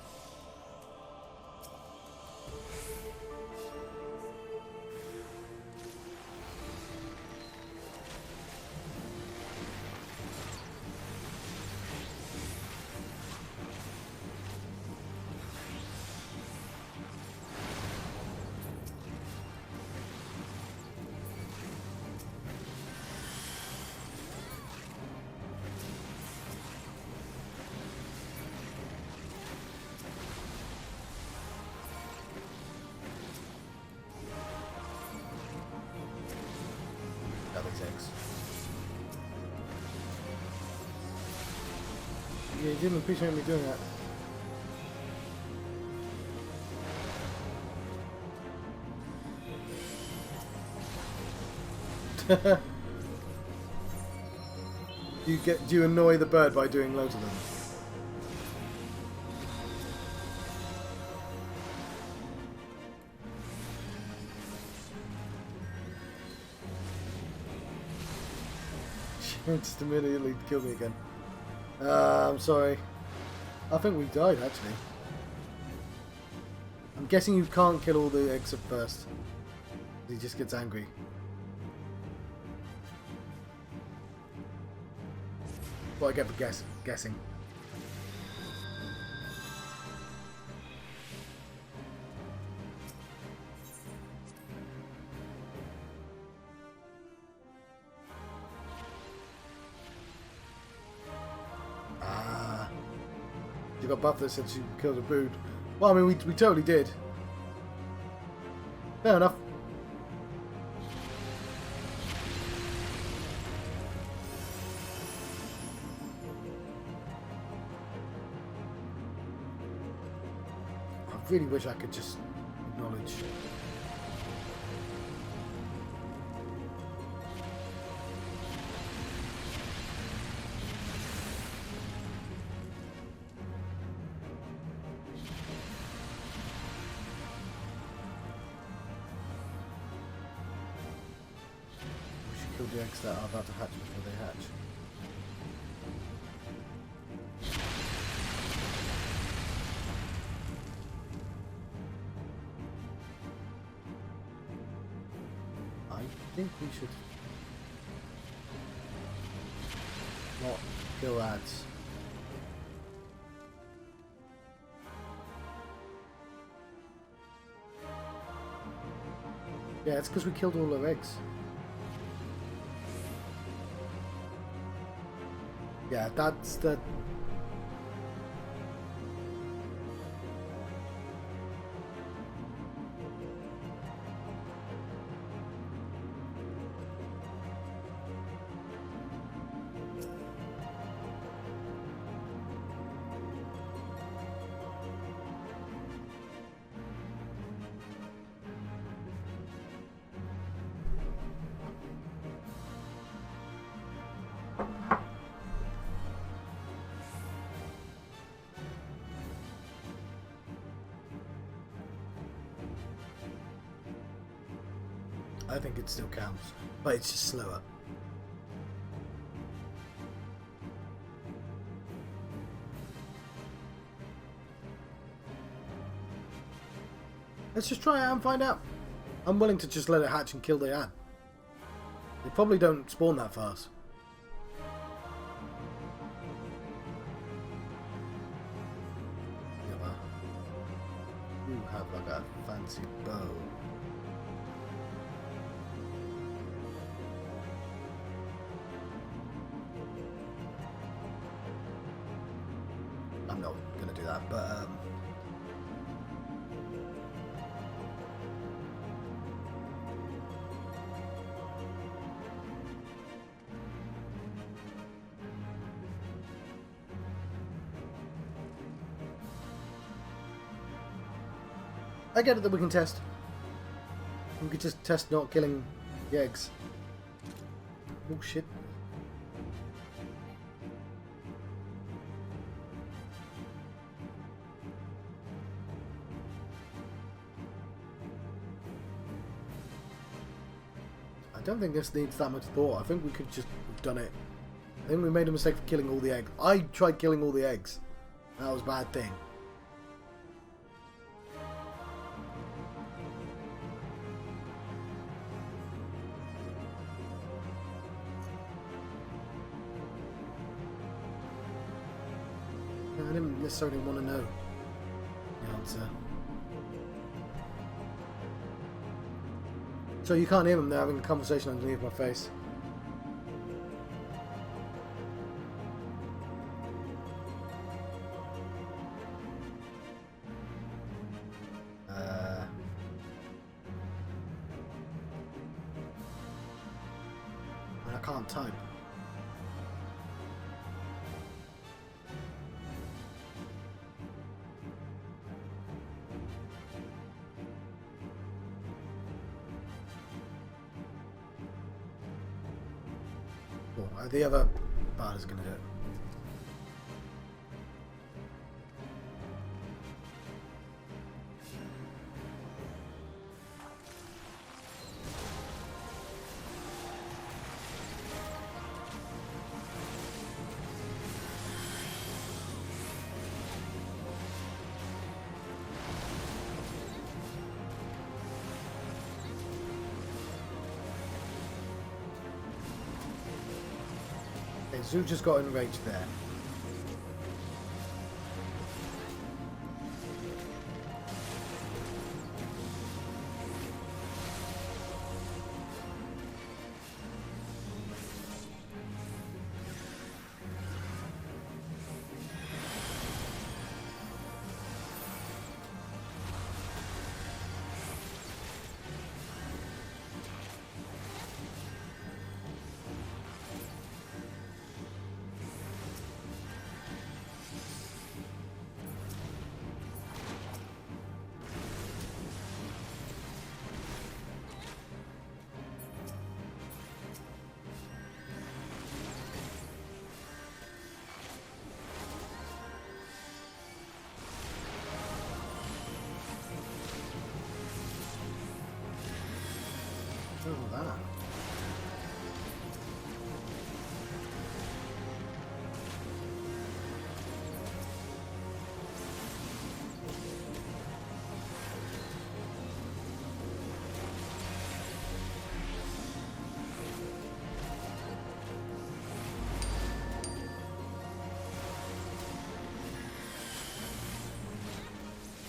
these eggs. Yeah, you didn't appreciate me doing that. Do you annoy the bird by doing loads of them? Just immediately killed me again. I'm sorry. I think we died actually. I'm guessing you can't kill all the eggs at first. He just gets angry. What I get for guessing. You got buffed that said you killed a brood. Well, I mean, we totally did. Fair enough. I really wish I could just acknowledge. Kill the eggs that are about to hatch before they hatch. I think we should not kill ads. Yeah, it's because we killed all their eggs. Yeah, that's the... I think it still counts, but it's just slower. Let's just try it out and find out. I'm willing to just let it hatch and kill the ad. They probably don't spawn that fast. You have like a fancy bow. I'm not gonna do that, but I get it that we can test. We could just test not killing the eggs. Oh shit. I don't think this needs that much thought. I think we could just have done it. I think we made a mistake for killing all the eggs. I tried killing all the eggs. That was a bad thing. I didn't necessarily want to know the answer. So you can't hear them, they're having a conversation underneath my face. and I can't type. Cool. The other bard is going to do it. Zoo just got enraged there. Look at that.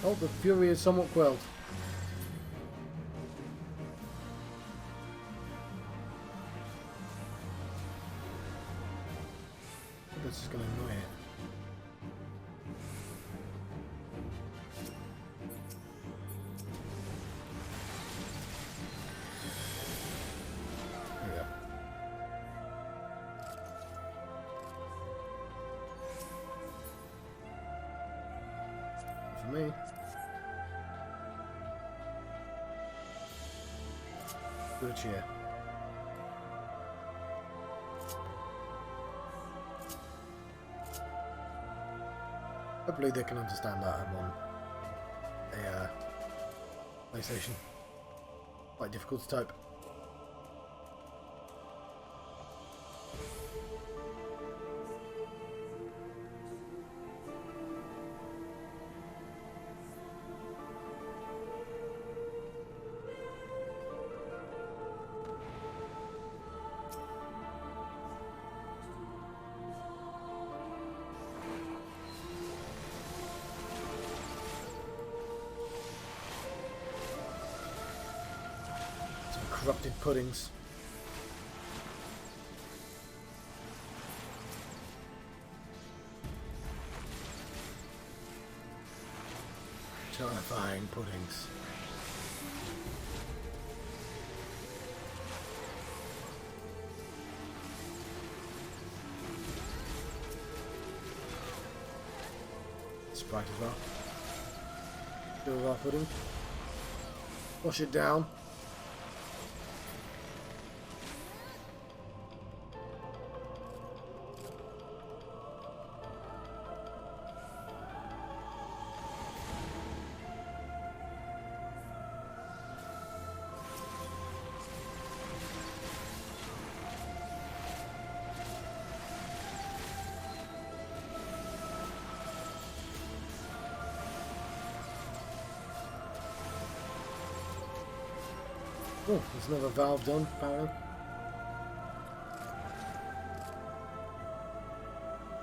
Oh, the fury is somewhat quelled. This is going to annoy it. There we go. For me. Good cheer. Hopefully they can understand that I'm on a PlayStation. Quite difficult to type. Corrupted puddings. Terrifying puddings. Sprite as well. Do our pudding. Wash it down. Oh, there's another valve done, apparently.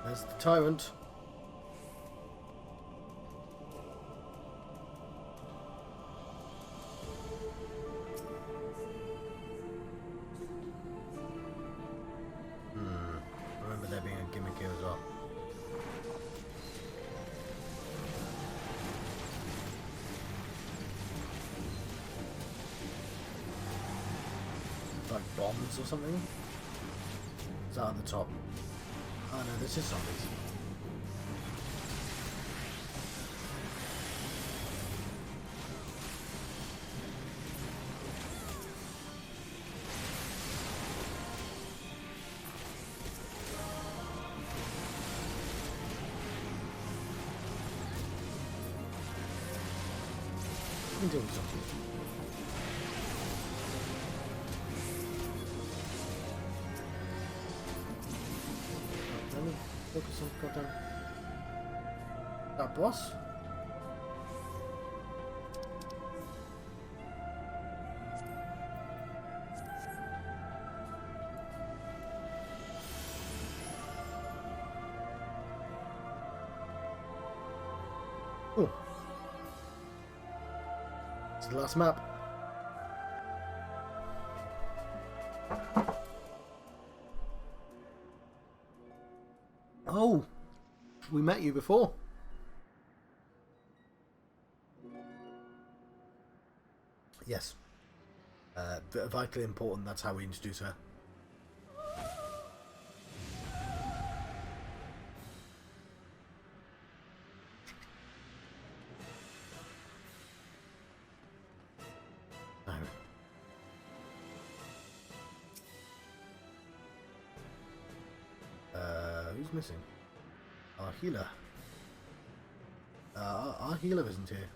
There's the tyrant. Remember there being a gimmick here as well. Like bombs or something. Is that at the top? Oh no, this is zombies. We can deal with zombies. Let me focus on goddamn that boss. Oh, it's the last map. Oh, we met you before. Yes. Vitally important, that's how we introduce her. No. Who's missing? Our healer. Our healer isn't here.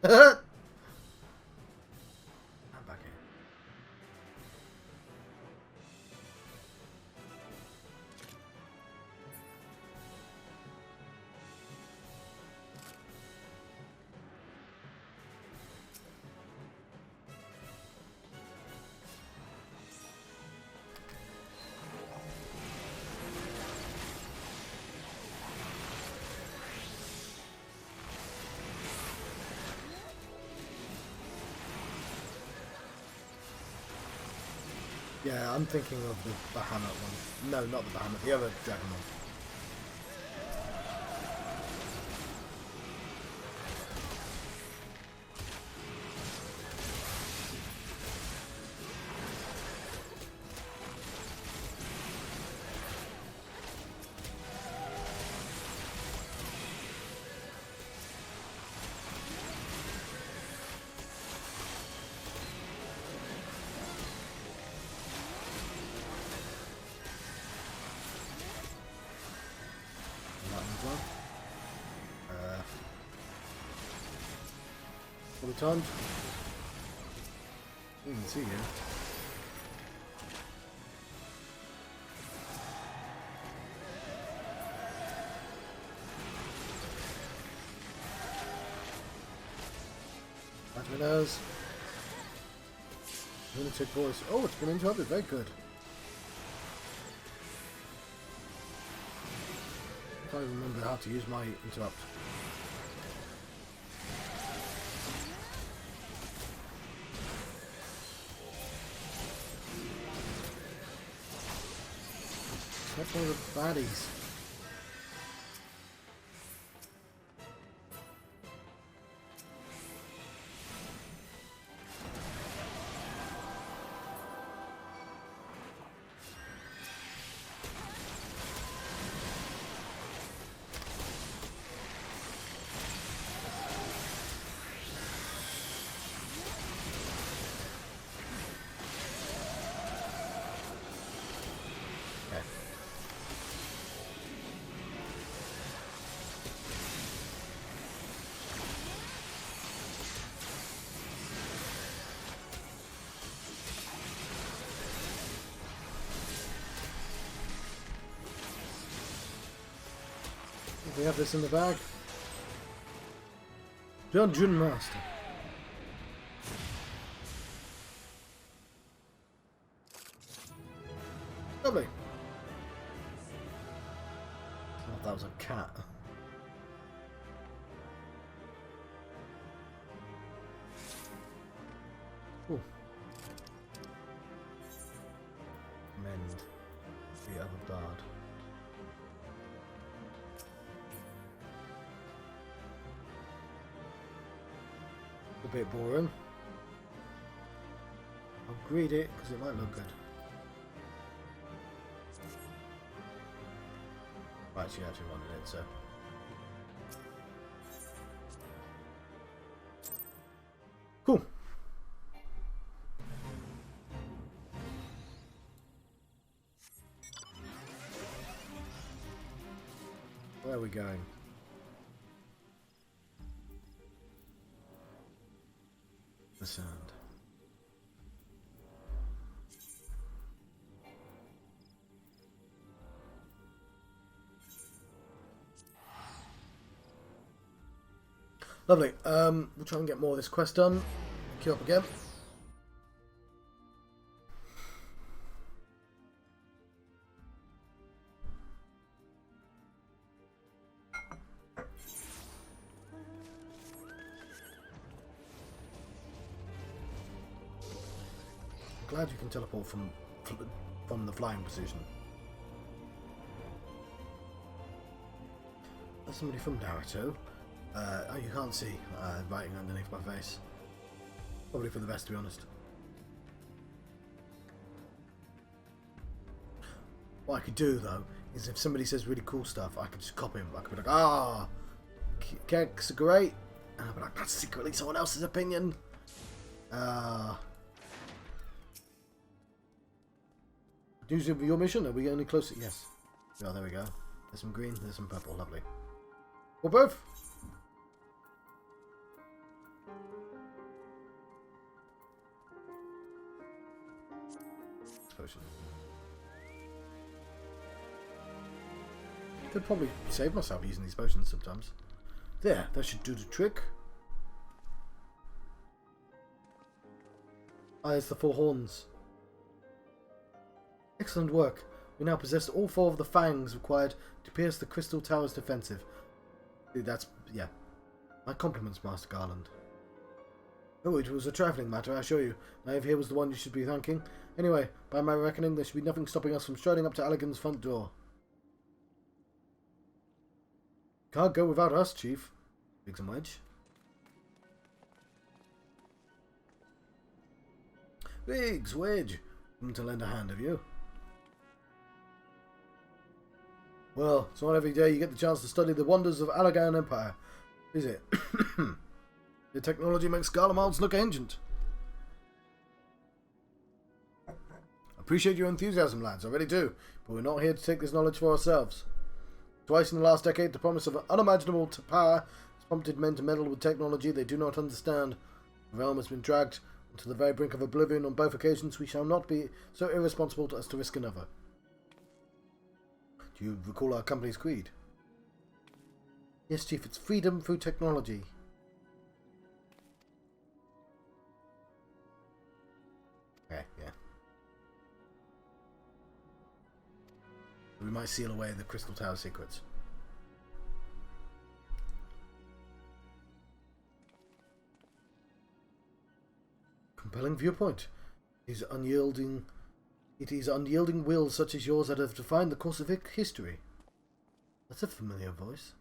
I'm back here. Yeah, I'm thinking of the Bahamut one. No, not the Bahamut, the other dragon one. All the time. You can see here. Luminous. Lunatic voice. Oh, it's been interrupted. Very good. I can't remember how to use my interrupt. That's one of the baddies. We have this in the bag. Dungeon Master. Lovely. Oh, that was a cat. Ooh. Mend the other bard. A bit boring. read it because it might look good. Right, she actually wanted it, so. Cool. Where are we going? The sand. Lovely. We'll try and get more of this quest done. Queue up again. Glad you can teleport from the flying position. There's somebody from Naruto. Oh, you can't see writing underneath my face. Probably for the best, to be honest. What I could do though is if somebody says really cool stuff, I could just copy him. I could be like, "Ah, cakes are great," and I'd be like, "That's secretly someone else's opinion." Do your mission? Are we getting any closer? Yes. Oh, there we go. There's some green, there's some purple. Lovely. Or both. Potion. Could probably save myself using these potions sometimes. There, that should do the trick. Ah, it's the 4 horns. Excellent work. We now possess all 4 of the fangs required to pierce the Crystal Tower's defensive. That's, yeah. My compliments, Master Garland. Oh, it was a trifling matter, I assure you. Naive here was the one you should be thanking. Anyway, by my reckoning, there should be nothing stopping us from striding up to Allegan's front door. Can't go without us, Chief. Biggs and Wedge. Biggs, Wedge. Come to lend a hand, have you? Well, it's not every day you get the chance to study the wonders of Allegan Empire, is it? The technology makes Garlemald's look ancient. Appreciate your enthusiasm, lads, I really do, but we're not here to take this knowledge for ourselves. Twice in the last decade, the promise of unimaginable power has prompted men to meddle with technology they do not understand. The realm has been dragged to the very brink of oblivion on both occasions. We shall not be so irresponsible as to risk another. Do you recall our company's creed? Yes, Chief, it's freedom through technology. Okay, yeah. We might seal away the Crystal Tower secrets. Compelling viewpoint. It is unyielding will such as yours that have defined the course of history. That's a familiar voice.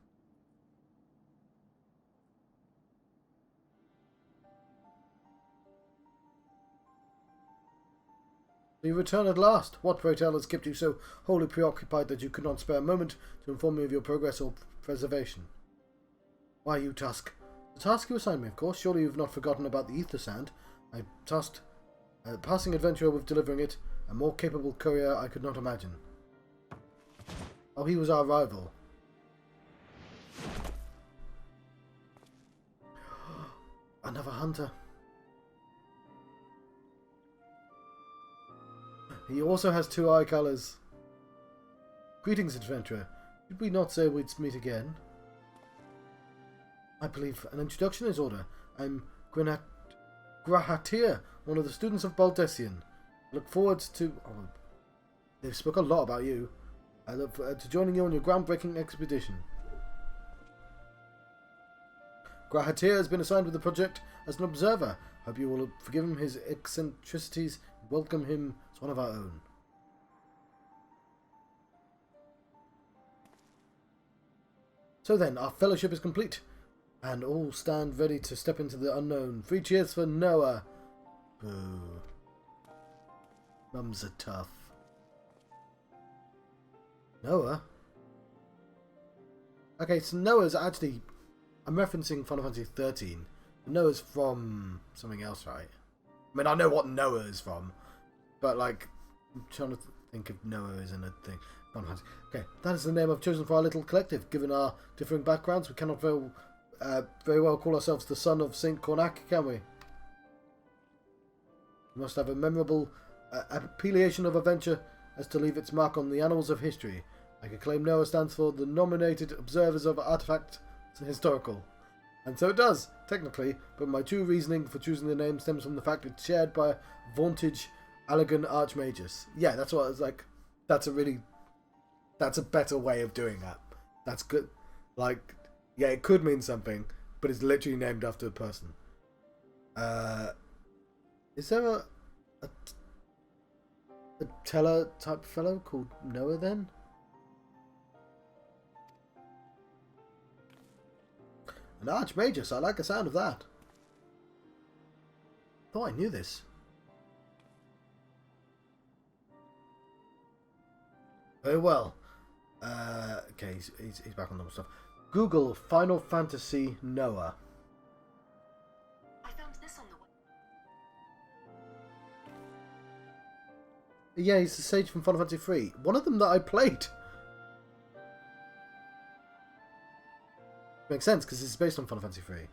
You return at last. What, pray tell, has kept you so wholly preoccupied that you could not spare a moment to inform me of your progress or preservation? Why, you task. The task you assigned me, of course. Surely you've not forgotten about the ether sand. I tasked a passing adventurer with delivering it. A more capable courier I could not imagine. Oh, he was our rival. Another hunter. He also has 2 eye colours. Greetings, adventurer. Did we not say we'd meet again? I believe an introduction is order. I'm Grahatir, one of the students of Baldessian. I look forward to... Oh, they've spoken a lot about you. I look forward to joining you on your groundbreaking expedition. Grahatir has been assigned with the project as an observer. Hope you will forgive him his eccentricities and welcome him as one of our own. So then, our fellowship is complete, and all stand ready to step into the unknown. 3 cheers for Noah. Boo. Mums are tough. Noah? Okay, so Noah's actually... I'm referencing Final Fantasy 13. Noah's from something else, right? I mean, I know what Noah is from, but like, I'm trying to think if Noah is in a thing. Final Fantasy. Okay, that is the name I've chosen for our little collective. Given our differing backgrounds, we cannot very well call ourselves the son of Saint Cornac, can we? We must have a memorable appellation of adventure as to leave its mark on the annals of history. I could claim Noah stands for the Nominated Observers of Artifact Historical. And so it does, technically, but my true reasoning for choosing the name stems from the fact it's shared by Vantage Allegan Archmagus. Yeah, that's what I was like. That's a better way of doing that. That's good. Like, yeah, it could mean something, but it's literally named after a person. Is there a teller type fellow called Noah then? An Archmagus, I like the sound of that. Thought I knew this. Very well. Okay, he's back on normal stuff. Google Final Fantasy Noah. I found this on the web. Yeah, he's the sage from Final Fantasy 3. One of them that I played. Makes sense, because it's based on Final Fantasy 3.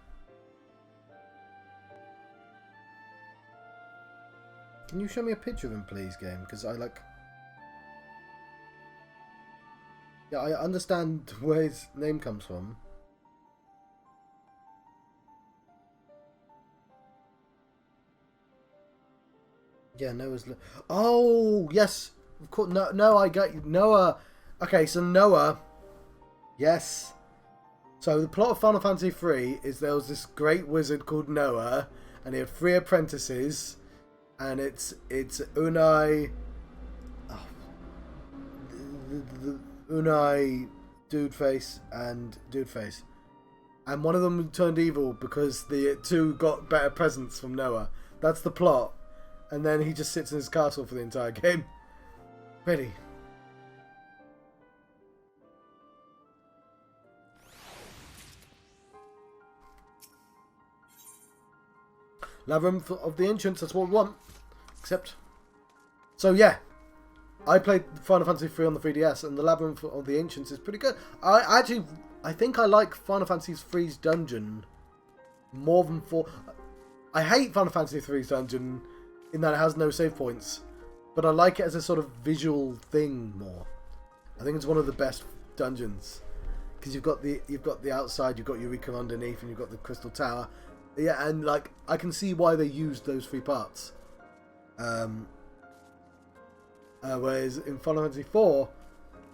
Can you show me a picture of him, please, game? Because I like... Yeah, I understand where his name comes from. Yeah, Noah's... Oh, yes! Of course, no, I got you. Noah... Okay, so Noah... Yes. So the plot of Final Fantasy 3 is there was this great wizard called Noah, and he had 3 apprentices, and it's Unai... Oh, the Unai, Dudeface, and Dudeface. And one of them turned evil because the 2 got better presents from Noah. That's the plot. And then he just sits in his castle for the entire game. Ready. Labyrinth of the Ancients, that's what we want. Except... So yeah. I played Final Fantasy 3 on the 3DS, and the Labyrinth of the Ancients is pretty good. I think I like Final Fantasy 3's dungeon more than 4. I hate Final Fantasy 3's dungeon in that it has no save points, but I like it as a sort of visual thing more. I think it's one of the best dungeons because you've got the outside, you've got Eureka underneath, and you've got the Crystal Tower. Yeah, and like I can see why they used those 3 parts. Whereas in Final Fantasy 4,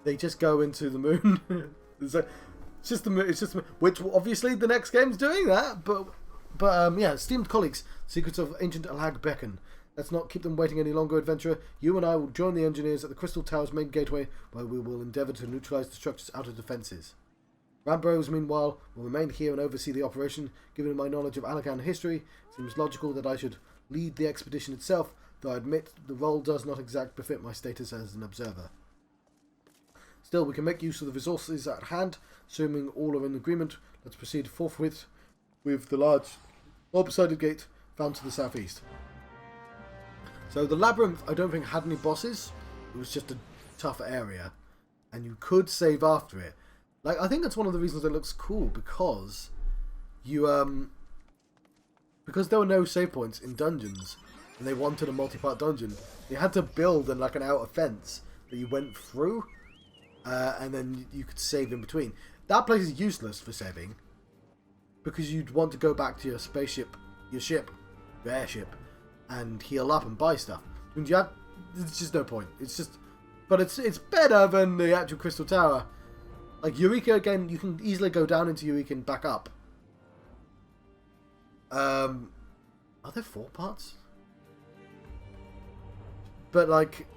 they just go into the moon. It's just the moon. It's just the moon, which obviously the next game's doing that. But yeah, esteemed colleagues, Secrets of Ancient Alag beckon. Let's not keep them waiting any longer, adventurer. You and I will join the engineers at the Crystal Tower's main gateway, where we will endeavour to neutralise the structure's outer defences. Rambrose, meanwhile, will remain here and oversee the operation. Given my knowledge of Alakan history, it seems logical that I should lead the expedition itself, though I admit the role does not exactly befit my status as an observer. Still, we can make use of the resources at hand, assuming all are in agreement. Let's proceed forthwith with the large orb-sided gate found to the southeast. So the labyrinth, I don't think had any bosses. It was just a tough area, and you could save after it. Like, I think that's one of the reasons it looks cool, because you because there were no save points in dungeons, and they wanted a multi-part dungeon. You had to build an outer fence that you went through, and then you could save in between. That place is useless for saving, because you'd want to go back to your spaceship, your airship, and heal up and buy stuff. And there's just no point. It's just, but it's better than the actual Crystal Tower. Like Eureka, again, you can easily go down into Eureka and back up. Are there 4 parts? But like,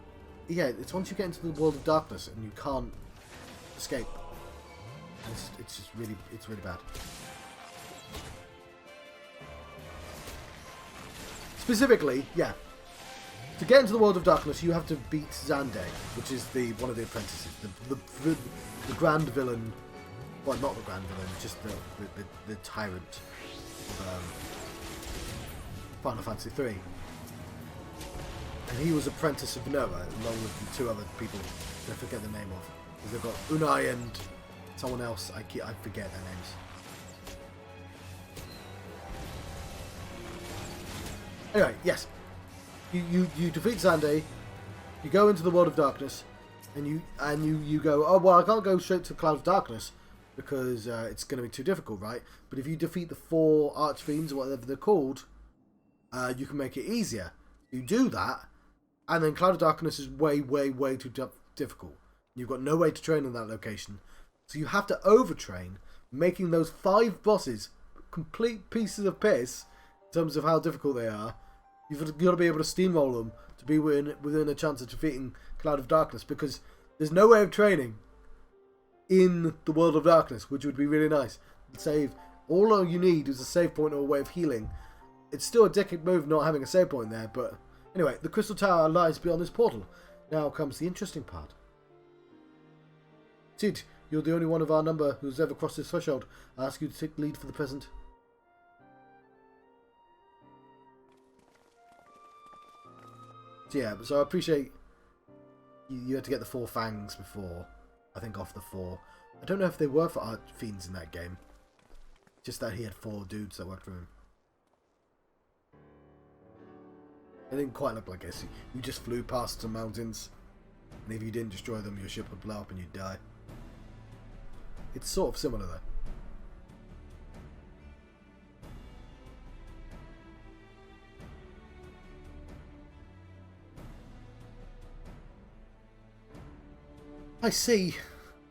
yeah, it's once you get into the world of darkness and you can't escape. It's just really, it's really bad. Specifically, yeah. To get into the world of darkness, you have to beat Xande, which is one of the apprentices, the grand villain. Well, not the grand villain, just the tyrant of Final Fantasy III. And he was apprentice of Noah, along with the two other people I forget the name of. They've got Unai and someone else. I forget their names. Anyway, yes. You defeat Xande, you go into the world of darkness, and you go, oh well, I can't go straight to Cloud of Darkness because it's going to be too difficult, right? But if you defeat the 4 archfiends or whatever they're called, you can make it easier. You do that, and then Cloud of Darkness is way, way, way too difficult. You've got no way to train in that location, so you have to overtrain, making those 5 bosses complete pieces of piss in terms of how difficult they are. You've got to be able to steamroll them to be within a chance of defeating Cloud of Darkness, because there's no way of training in the world of darkness, which would be really nice. Save. All you need is a save point or a way of healing. It's still a dickhead move not having a save point there, but anyway, the Crystal Tower lies beyond this portal. Now comes the interesting part. Cid, you're the only one of our number who's ever crossed this threshold. I ask you to take the lead for the present. Yeah, so I appreciate you had to get the 4 fangs before, I think, off the 4. I don't know if they were for archfiends in that game. Just that he had 4 dudes that worked for him. It didn't quite look like this. You just flew past some mountains, and if you didn't destroy them, your ship would blow up and you'd die. It's sort of similar though. I see.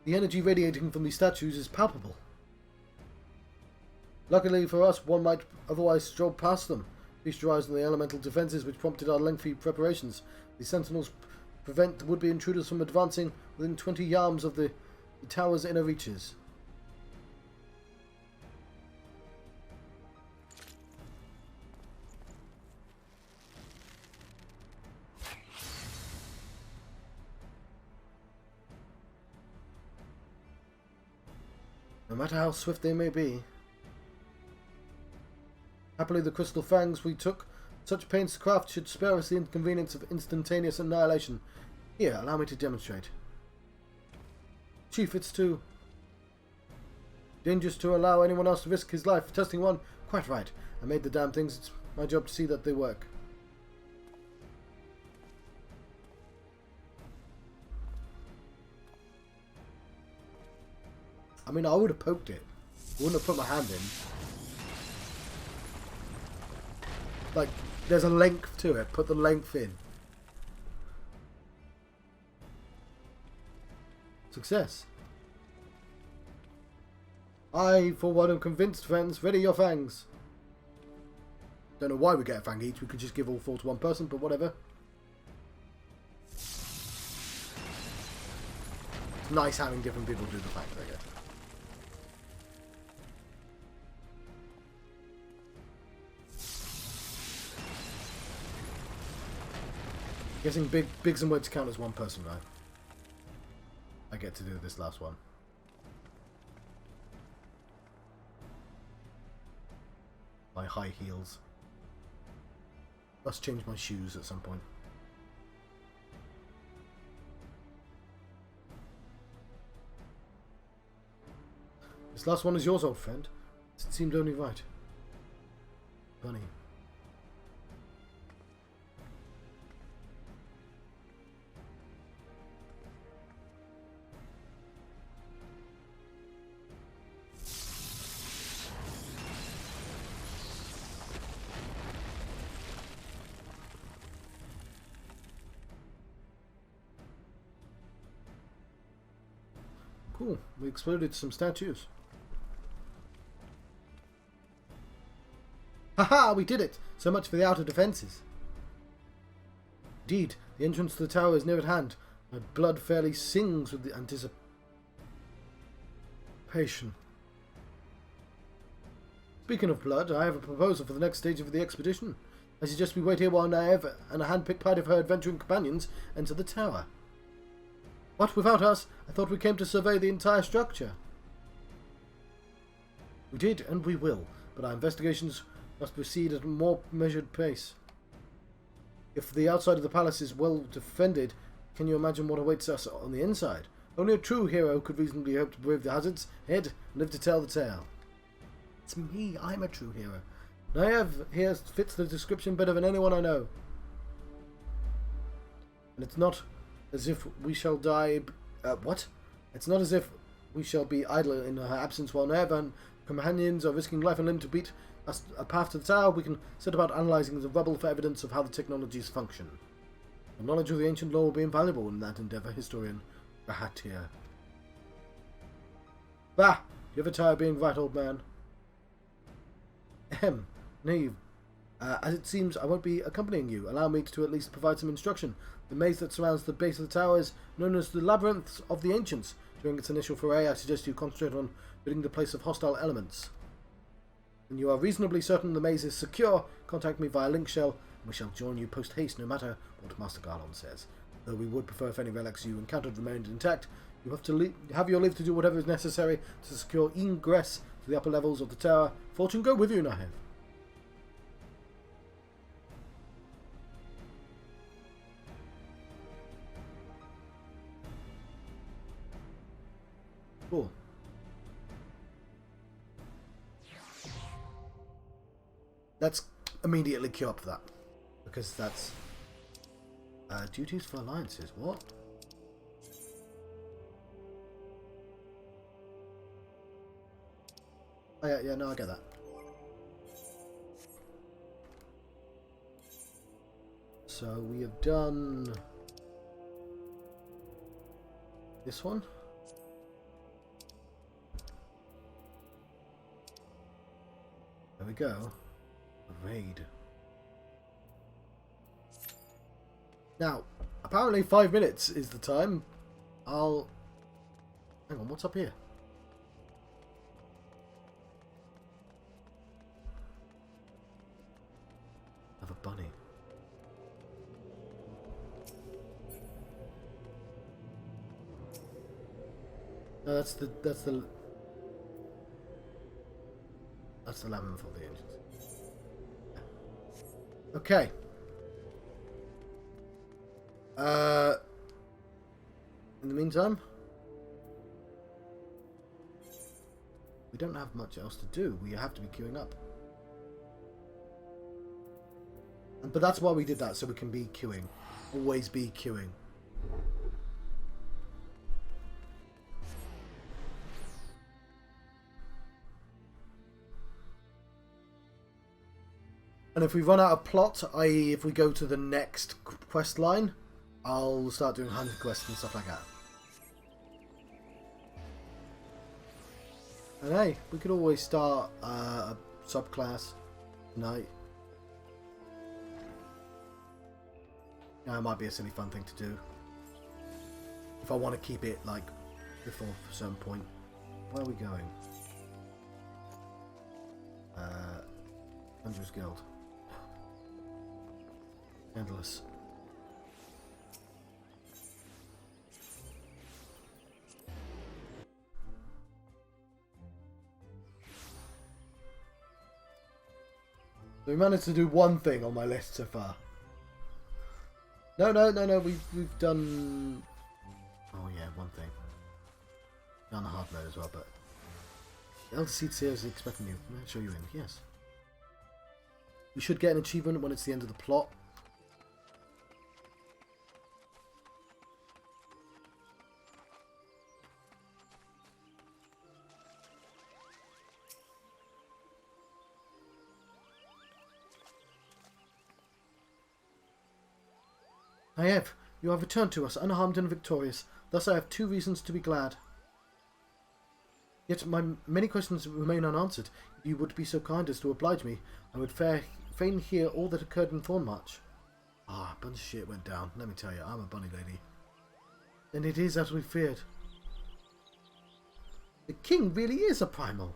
The energy radiating from these statues is palpable. Luckily for us, one might otherwise stroll past them. Feast your eyes on the elemental defences which prompted our lengthy preparations. The sentinels prevent the would-be intruders from advancing within 20 yards of the tower's inner reaches. No matter how swift they may be. Happily the crystal fangs we took such pains to craft should spare us the inconvenience of instantaneous annihilation. Here, allow me to demonstrate. Chief, it's too dangerous to allow anyone else to risk his life testing one. Quite right. I made the damn things. It's my job to see that they work. I mean, I would have poked it. I wouldn't have put my hand in. Like, there's a length to it. Put the length in. Success. I, for one, am convinced, friends. Ready your fangs. Don't know why we get a fang each. We could just give all 4 to one person, but whatever. It's nice having different people do the fangs, I guess. Guessing Biggs and Words count as one person, right? I get to do this last one. My high heels. Must change my shoes at some point. This last one is yours, old friend. It seemed only right. Bunny. Cool. We exploded some statues. Haha! We did it! So much for the outer defences. Indeed, the entrance to the tower is near at hand. My blood fairly sings with the anticipation. Speaking of blood, I have a proposal for the next stage of the expedition. I suggest we wait here while Naev and a hand-picked party of her adventuring companions enter the tower. What, without us? I thought we came to survey the entire structure. We did, and we will, but our investigations must proceed at a more measured pace. If the outside of the palace is well defended, can you imagine what awaits us on the inside? Only a true hero could reasonably hope to brave the hazards, head, and live to tell the tale. It's me, I'm a true hero. Naev here fits the description better than anyone I know. And it's not as if we shall die... what? It's not as if we shall be idle in her absence while Naev and companions are risking life and limb to beat us a path to the tower. We can set about analysing the rubble for evidence of how the technologies function. The knowledge of the ancient lore will be invaluable in that endeavour, historian Bahatir. Bah! You ever tired of being right, old man? Ahem. Naive. As it seems, I won't be accompanying you. Allow me to at least provide some instruction. The maze that surrounds the base of the tower is known as the Labyrinth of the Ancients. During its initial foray, I suggest you concentrate on ridding the place of hostile elements. When you are reasonably certain the maze is secure, contact me via link shell, and we shall join you post-haste no matter what Master Garlon says. Though we would prefer if any relics you encountered remained intact, you have to have your leave to do whatever is necessary to secure ingress to the upper levels of the tower. Fortune go with you, Nahev. Cool. Let's immediately queue up for that, because that's duties for alliances. What? Oh yeah, no, I get that. So we have done this one. There we go. Raid. Now, apparently 5 minutes is the time. Hang on, what's up here? I have a bunny. No, that's the Labyrinth of the Ancients. Okay. In the meantime, we don't have much else to do. We have to be queuing up. But that's why we did that, so we can be queuing. Always be queuing. And if we run out of plot, i.e. if we go to the next quest line, I'll start doing hunting quests and stuff like that. And hey, we could always start a subclass tonight. That might be a silly fun thing to do. If I want to keep it like before a certain point. Where are we going? Hunter's Guild. Endless. So we managed to do one thing on my list so far. No. We've done. Oh yeah, one thing. Done the hard mode as well, but Elder Seed seriously expecting you. I'll show you in. Yes. We should get an achievement when it's the end of the plot. Naev, you have returned to us unharmed and victorious. Thus I have 2 reasons to be glad. Yet my many questions remain unanswered. If you would be so kind as to oblige me, I would fain hear all that occurred in Thornmarch. Ah, a bunch of shit went down. Let me tell you, I'm a bunny lady. Then it is as we feared. The king really is a primal.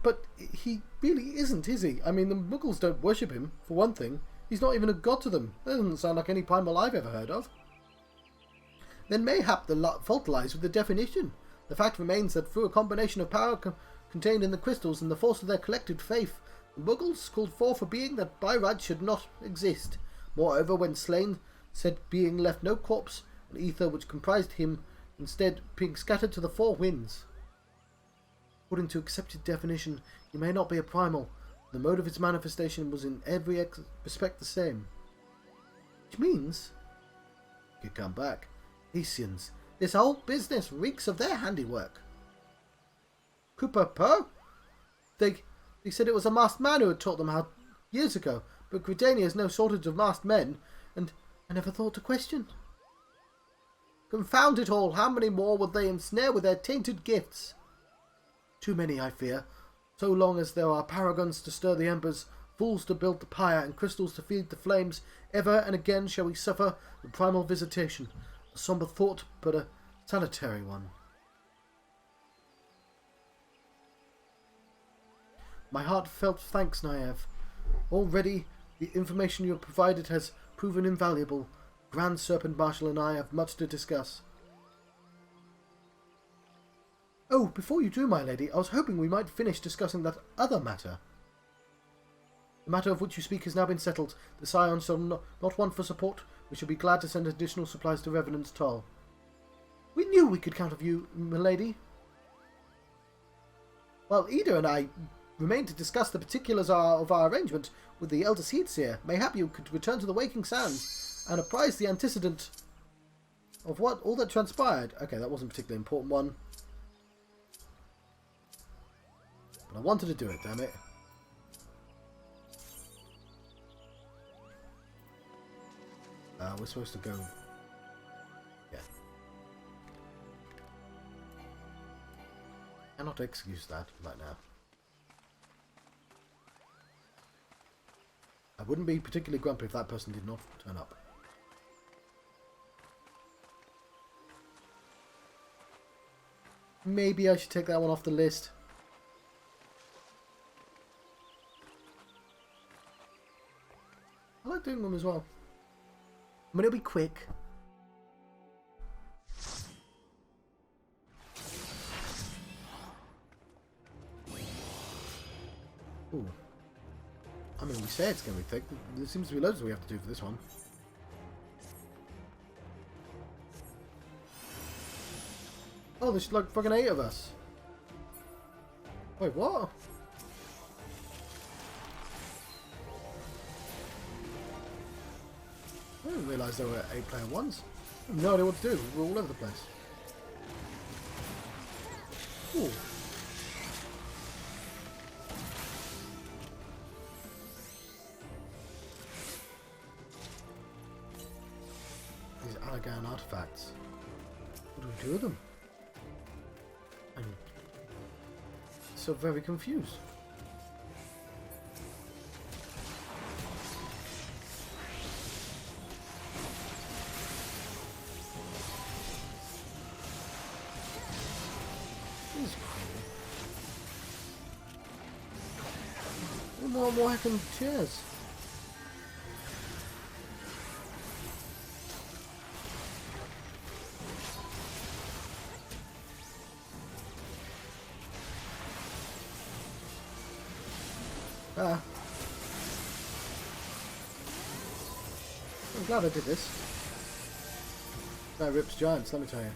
But he really isn't, is he? I mean, the Muggles don't worship him, for one thing. He's not even a god to them. That doesn't sound like any primal I've ever heard of. Then mayhap the fault lies with the definition. The fact remains that through a combination of power contained in the crystals and the force of their collective faith, the Muggles called forth a being that by right should not exist. Moreover, when slain, said being left no corpse and ether which comprised him, instead being scattered to the four winds. According to accepted definition, he may not be a primal. The mode of its manifestation was in every respect the same. Which means he could come back. Hessians, this whole business reeks of their handiwork. Cooper Poe? They said it was a masked man who had taught them how years ago, but Gridania has no shortage of masked men, and I never thought to question. Confound it all, how many more would they ensnare with their tainted gifts? Too many, I fear. So long as there are paragons to stir the embers, fools to build the pyre, and crystals to feed the flames, ever and again shall we suffer the primal visitation. A sombre thought, but a salutary one. My heartfelt thanks, Naive. Already the information you have provided has proven invaluable. Grand Serpent Marshal and I have much to discuss. Oh, before you do, my lady, I was hoping we might finish discussing that other matter. The matter of which you speak has now been settled. The Scions shall not want for support. We shall be glad to send additional supplies to Revenant's Toll. We knew we could count on you, my lady. While Ida and I remain to discuss the particulars of our arrangement with the Elder Seedseer, mayhap you could return to the Waking Sands and apprise the antecedent of all that transpired. Okay, that wasn't a particularly important one. But I wanted to do it, damn it. We're supposed to go... Yeah. Cannot excuse that right now. I wouldn't be particularly grumpy if that person did not turn up. Maybe I should take that one off the list. I like doing them as well. I mean, it'll be quick. Ooh. I mean, we say it's going to be thick. There seems to be loads that we have to do for this one. Oh, there's like fucking 8 of us. Wait, what? I didn't realise there were 8-player ones. I have no idea what to do. We're all over the place. Ooh. These Allagan artifacts. What do we do with them? I'm so very confused. More hacking chairs. Ah. I'm glad I did this. That rips giants, let me tell you.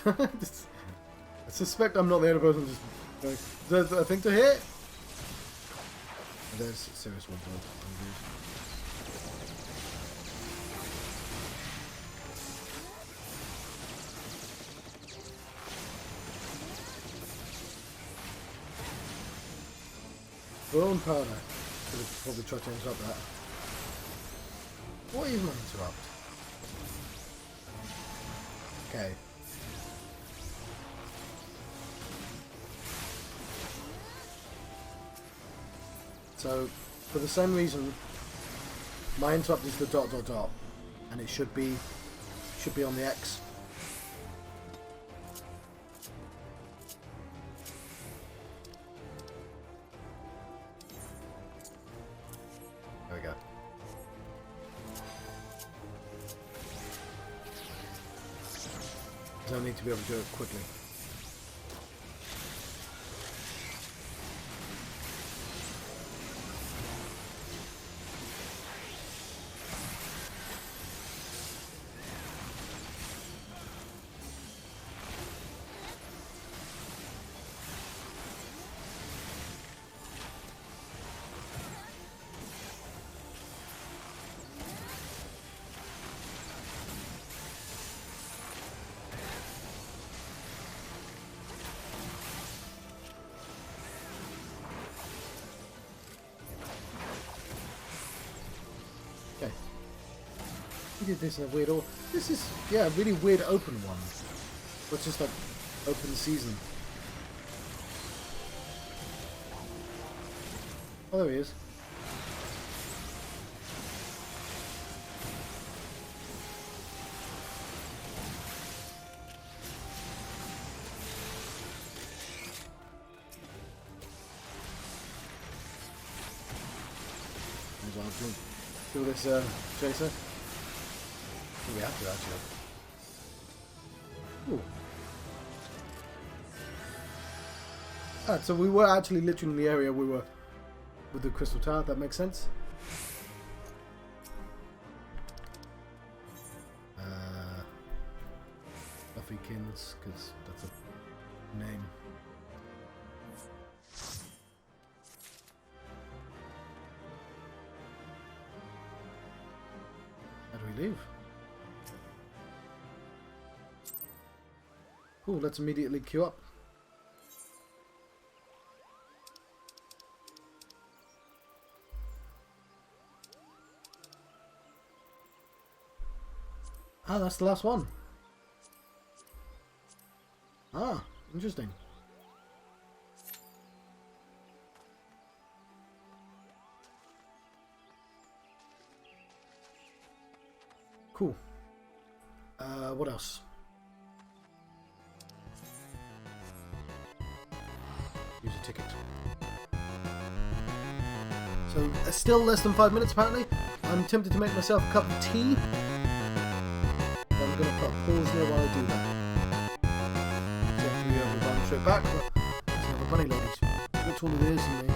I suspect I'm not the only person just going, is there a thing to hit? There's serious ones. Bone powder. Could have probably tried to interrupt that. What is my interrupt? Okay. So, for the same reason, my interrupt is the ... and it should be on the X. There we go. I need to be able to do it quickly. Okay. We did this in a weird order. This is, yeah, a really weird open one. But just like open season. Oh, there he is. Do this, Chaser. I think we have to, actually. Ooh. Ah, so we were actually literally in the area we were with the Crystal Tower. That makes sense. Buffykins, because that's a name. Leave. Cool, let's immediately queue up. Ah, that's the last one. Ah, interesting. Cool. What else? Use a ticket. So, still less than 5 minutes apparently. I'm tempted to make myself a cup of tea. I'm going to put a pause there while I do that. So, we run straight back, but there's another bunny lady. Which one it is and me.